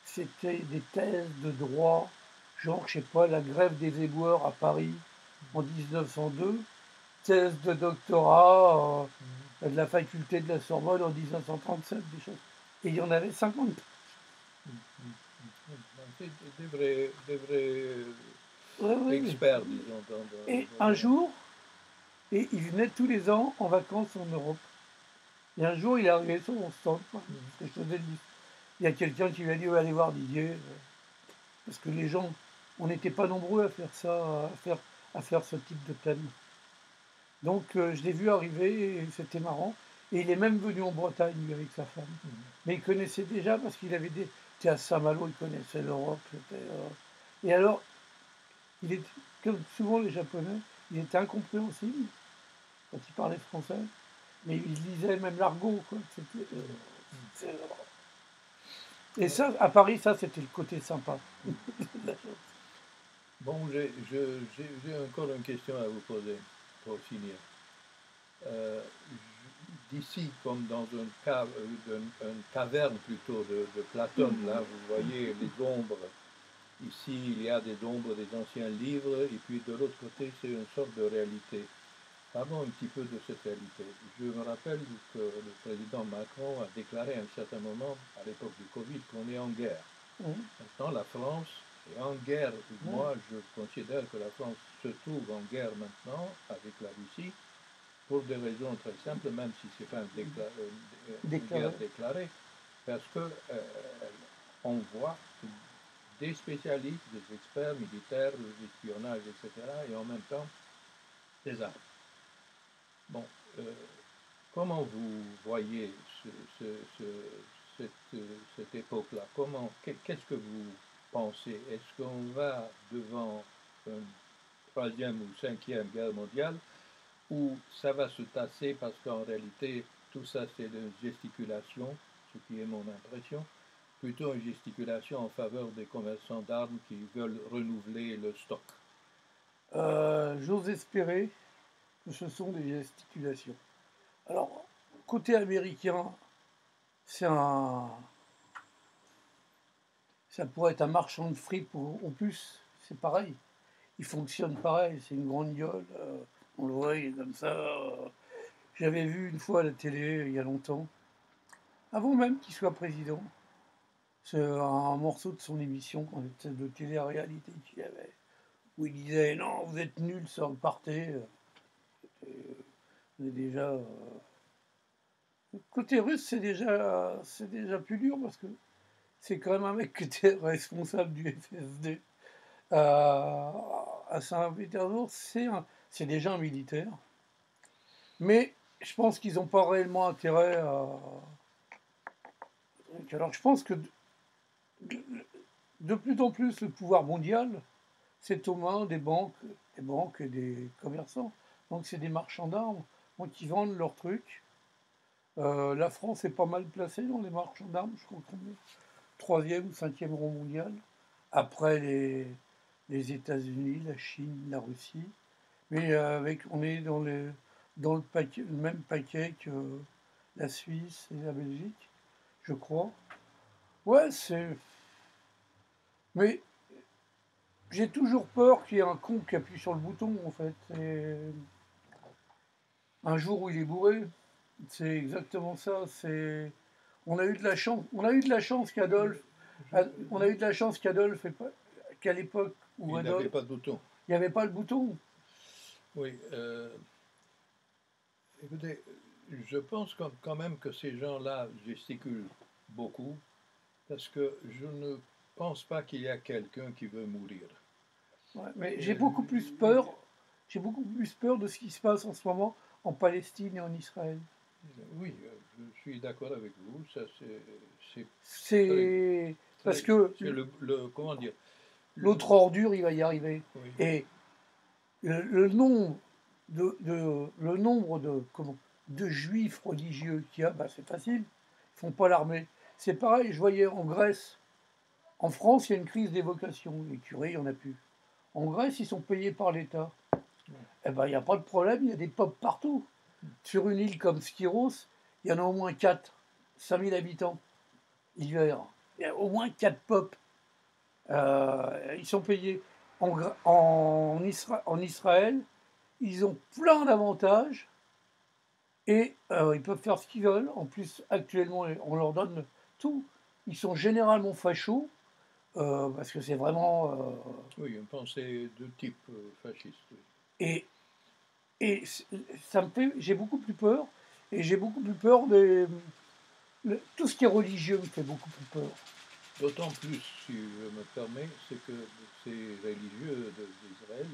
Speaker 2: C'était des thèses de droit, genre, je sais pas, la grève des éboueurs à Paris en 1902, thèse de doctorat de la faculté de la Sorbonne en 1937, des choses. Et il y en avait 50.
Speaker 1: Des vrais experts, disons.
Speaker 2: Et un jour, et il venait tous les ans en vacances en Europe. Et un jour, il est arrivé sur mon stand, parce que je faisais il y a quelqu'un qui lui a dit, allez voir Didier, parce que les gens, on n'était pas nombreux à faire ça, à faire ce type de thème. Donc je l'ai vu arriver, et c'était marrant. Et il est même venu en Bretagne, lui, avec sa femme. Mais il connaissait déjà, parce qu'il avait était à Saint-Malo, il connaissait l'Europe. Et alors, il est, comme souvent les Japonais, il était incompréhensible quand il parlait français. Mais il lisait même l'argot, quoi. Et ça, à Paris, ça, c'était le côté sympa.
Speaker 1: Bon, j'ai encore une question à vous poser pour finir. Euh, D'ici, comme dans une caverne plutôt de Platon, là, vous voyez les ombres. Ici, il y a des ombres des anciens livres, et puis de l'autre côté, c'est une sorte de réalité. Parlons un petit peu de cette réalité. Je me rappelle que le président Macron a déclaré à un certain moment, à l'époque du Covid, qu'on est en guerre.
Speaker 2: Mhm.
Speaker 1: Maintenant, la France est en guerre.
Speaker 2: Mhm.
Speaker 1: Moi, je considère que la France se trouve en guerre maintenant avec la Russie pour des raisons très simples, même si ce n'est pas une guerre déclarée, parce que on voit des spécialistes, des experts militaires, l'espionnage, etc., et en même temps des armes. Bon, euh, comment vous voyez cette époque-là? Qu'est-ce que vous pensez? Est-ce qu'on va devant une troisième ou cinquième guerre mondiale ou ça va se tasser parce qu'en réalité tout ça c'est de gesticulation, ce qui est mon impression, plutôt une gesticulation en faveur des commerçants d'armes qui veulent renouveler le stock?
Speaker 2: J'ose espérer que ce sont des gesticulations. Alors, côté américain, c'est un, ça pourrait être un marchand de fripe au plus, c'est pareil. Il fonctionne pareil, c'est une grande gueule. On le voit, il est comme ça. J'avais vu une fois à la télé, il y a longtemps, avant même qu'il soit président, c'est un morceau de son émission de télé-réalité qu'il avait, où il disait non, vous êtes nuls, ça repartez. On est déjà. Côté russe, c'est déjà plus dur parce que c'est quand même un mec qui était responsable du FSD à Saint-Pétersbourg. C'est déjà un militaire. Mais je pense qu'ils n'ont pas réellement intérêt à. Alors je pense que de plus en plus le pouvoir mondial, c'est aux mains des banques et des commerçants. Donc c'est des marchands d'armes. Donc ils vendent leurs trucs. La France est pas mal placée dans les marchands d'armes, je crois qu'on est troisième ou cinquième rang mondial, après les États-Unis, la Chine, la Russie. Mais on est dans le même paquet que la Suisse et la Belgique, je crois. Ouais, c'est. Mais j'ai toujours peur qu'il y ait un con qui appuie sur le bouton, en fait. Et un jour où il est bourré, c'est exactement ça. On a eu de la chance. On a eu de la chance qu'Adolphe. On a eu de la chance qu'à l'époque où
Speaker 1: Il n'avait
Speaker 2: Adolphe,
Speaker 1: pas de bouton.
Speaker 2: il n'y avait pas le bouton.
Speaker 1: Oui, écoutez, je pense quand même que ces gens-là gesticulent beaucoup, parce que je ne pense pas qu'il y a quelqu'un qui veut mourir.
Speaker 2: Ouais, mais j'ai beaucoup plus peur. J'ai beaucoup plus peur de ce qui se passe en ce moment en Palestine et en Israël.
Speaker 1: Oui, je suis d'accord avec vous. Ça, c'est
Speaker 2: C'est parce que
Speaker 1: c'est comment dire,
Speaker 2: l'autre ordure, il va y arriver.
Speaker 1: oui,
Speaker 2: Et le nombre le nombre de juifs religieux qu'il y a, bah, c'est facile. Ils font pas l'armée. C'est pareil, je voyais en Grèce, en France, il y a une crise des vocations. Les curés, il n'y en a plus. En Grèce, ils sont payés par l'État. Eh ben, il n'y a pas de problème, il y a des pubs partout. Sur une île comme Skiros, il y en a au moins 4, 5000 habitants, l'hiver. Il y a au moins 4 pubs. Ils sont payés. En Israël, ils ont plein d'avantages et ils peuvent faire ce qu'ils veulent. En plus, actuellement, on leur donne tout. Ils sont généralement fachos parce que c'est vraiment.
Speaker 1: oui, une pensée de type fasciste. Oui.
Speaker 2: Et, et ça me fait. J'ai beaucoup plus peur. Et j'ai beaucoup plus peur des. Tout ce qui est religieux me fait beaucoup plus peur.
Speaker 1: D'autant plus, si je me permets, c'est que ces religieux d'Israël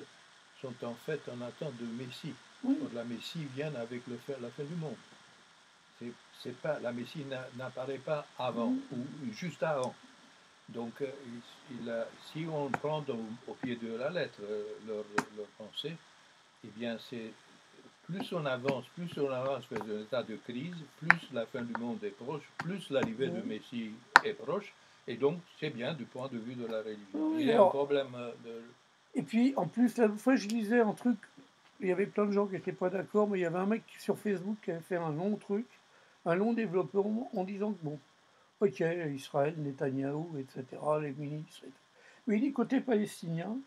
Speaker 1: sont en fait en attente de Messie.
Speaker 2: Oui.
Speaker 1: Donc la Messie vient avec la fin du monde. C'est pas, la Messie n'apparaît pas avant ou juste avant. Donc si on prend au pied de la lettre leur pensée, eh bien c'est plus on avance vers un état de crise, plus la fin du monde est proche, plus l'arrivée du Messie est proche, Et donc, c'est bien du point de vue de la religion.
Speaker 2: Oui,
Speaker 1: Il y a un
Speaker 2: alors,
Speaker 1: problème de...
Speaker 2: et puis, en plus, la fois, je lisais un truc, il y avait plein de gens qui n'étaient pas d'accord, mais il y avait un mec sur Facebook qui avait fait un long truc, un long développement en disant que, bon, ok, Israël, Netanyahou, etc., les ministres et tout. Mais il dit, côté palestinien,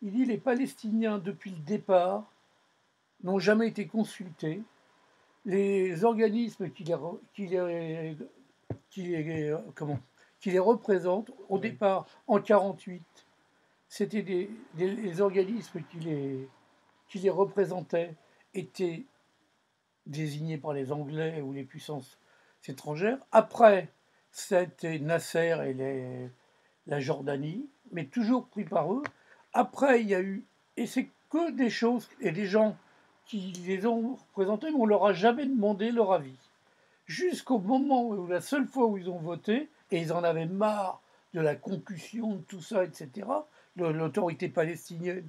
Speaker 2: il dit, les Palestiniens, depuis le départ, n'ont jamais été consultés. Les organismes qui les représentent, au
Speaker 1: Oui.
Speaker 2: départ, en 1948, c'était les organismes qui les représentaient étaient désignés par les Anglais ou les puissances étrangères. Après, c'était Nasser et la Jordanie, mais toujours pris par eux. Après, il y a eu, et c'est que des choses et des gens qui les ont représentés, mais on leur a jamais demandé leur avis. Jusqu'au moment où la seule fois où ils ont voté, et ils en avaient marre de la concussion, de tout ça, etc., l'autorité palestinienne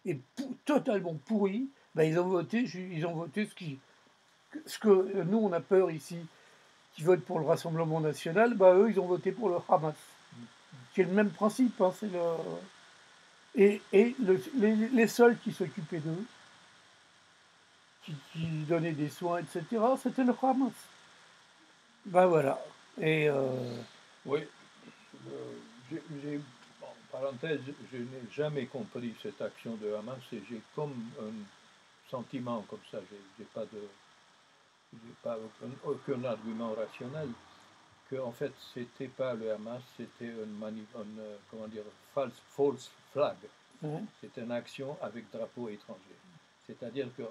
Speaker 2: est totalement pourrie, ben ils ont voté ce que nous on a peur ici, qui votent pour le Rassemblement national, ben eux ils ont voté pour le Hamas, qui est le même principe, hein, c'est les seuls qui s'occupaient d'eux, qui donnaient des soins, etc., c'était le Hamas. Ben voilà. Et
Speaker 1: Oui, en parenthèse, je n'ai jamais compris cette action de Hamas et j'ai comme un sentiment comme ça, j'ai pas aucun argument rationnel, que en fait c'était pas le Hamas, c'était comment dire, false flag. C'est une action avec drapeau étranger. C'est-à-dire que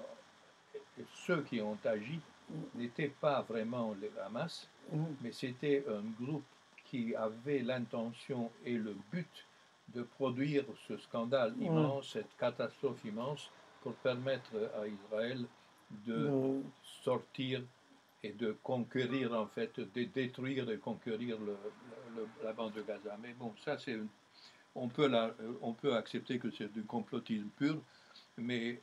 Speaker 1: ceux qui ont agi n'étaient pas vraiment le Hamas, mais c'était un groupe qui avait l'intention et le but de produire ce scandale immense, cette catastrophe immense, pour permettre à Israël de sortir et de conquérir, en fait, de détruire et conquérir la bande de Gaza. Mais bon, ça, on peut accepter que c'est du complotisme pur, mais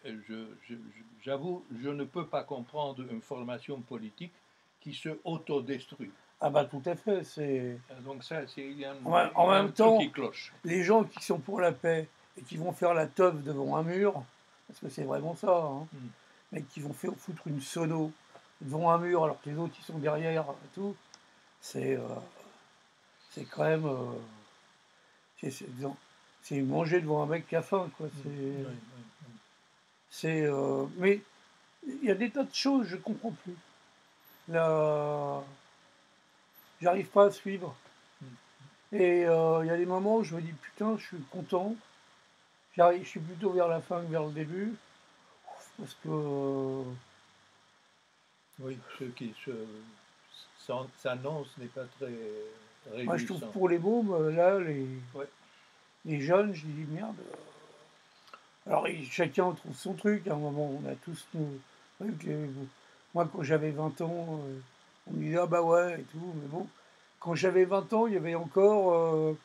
Speaker 1: j'avoue, je ne peux pas comprendre une formation politique qui se autodestruit.
Speaker 2: Ah bah tout à fait, c'est...
Speaker 1: Donc ça, il y a
Speaker 2: en même temps,
Speaker 1: qui cloche.
Speaker 2: Les gens qui sont pour la paix et qui vont faire la teuf devant un mur, parce que c'est vraiment ça, hein, mais qui vont foutre une sono devant un mur alors que les autres ils sont derrière et tout, c'est quand même... c'est manger devant un mec qui a faim, quoi. Mais il y a des tas de choses, je comprends plus. Là, j'arrive pas à suivre. Et il y a des moments où je me dis putain, je suis content. Je suis plutôt vers la fin que vers le début. Parce que.
Speaker 1: Oui, ce qui s'annonce n'est pas très réjouissant.
Speaker 2: Moi, je trouve pour les mômes, là, les jeunes, je dis merde. Alors, chacun trouve son truc. À un moment, on a tous nos. Moi, quand j'avais 20 ans, on me disait ah bah ouais et tout. Mais bon, quand j'avais 20 ans, il y avait encore.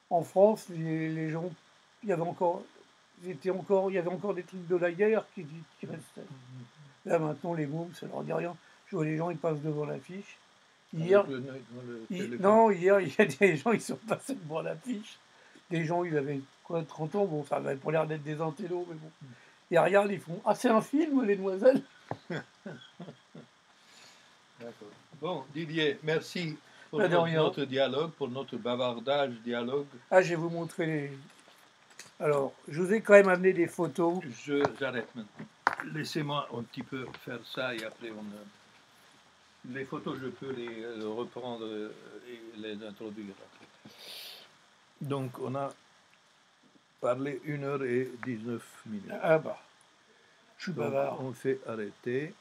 Speaker 2: En France, les gens. Il y avait encore. Il y avait encore des trucs de la guerre qui restaient. Là, maintenant, les mômes, ça leur dit rien. Je vois les gens, ils passent devant l'affiche. Hier, hier, il y a des gens, ils sont passés devant l'affiche. Des gens, ils avaient quoi, 30 ans, bon, ça avait pour l'air d'être des intellos, mais bon. Et regarde, ils font ah, c'est un film, les demoiselles.
Speaker 1: D'accord. Bon, Didier, merci pour notre dialogue, pour notre bavardage dialogue.
Speaker 2: Ah, je vais vous montrer les. Alors, je vous ai quand même amené des photos.
Speaker 1: J'arrête maintenant. Laissez-moi un petit peu faire ça et après les photos, je peux les reprendre et les introduire après. Donc, on a parlé 1h19.
Speaker 2: Ah bah, je suis bavard.
Speaker 1: On fait arrêter.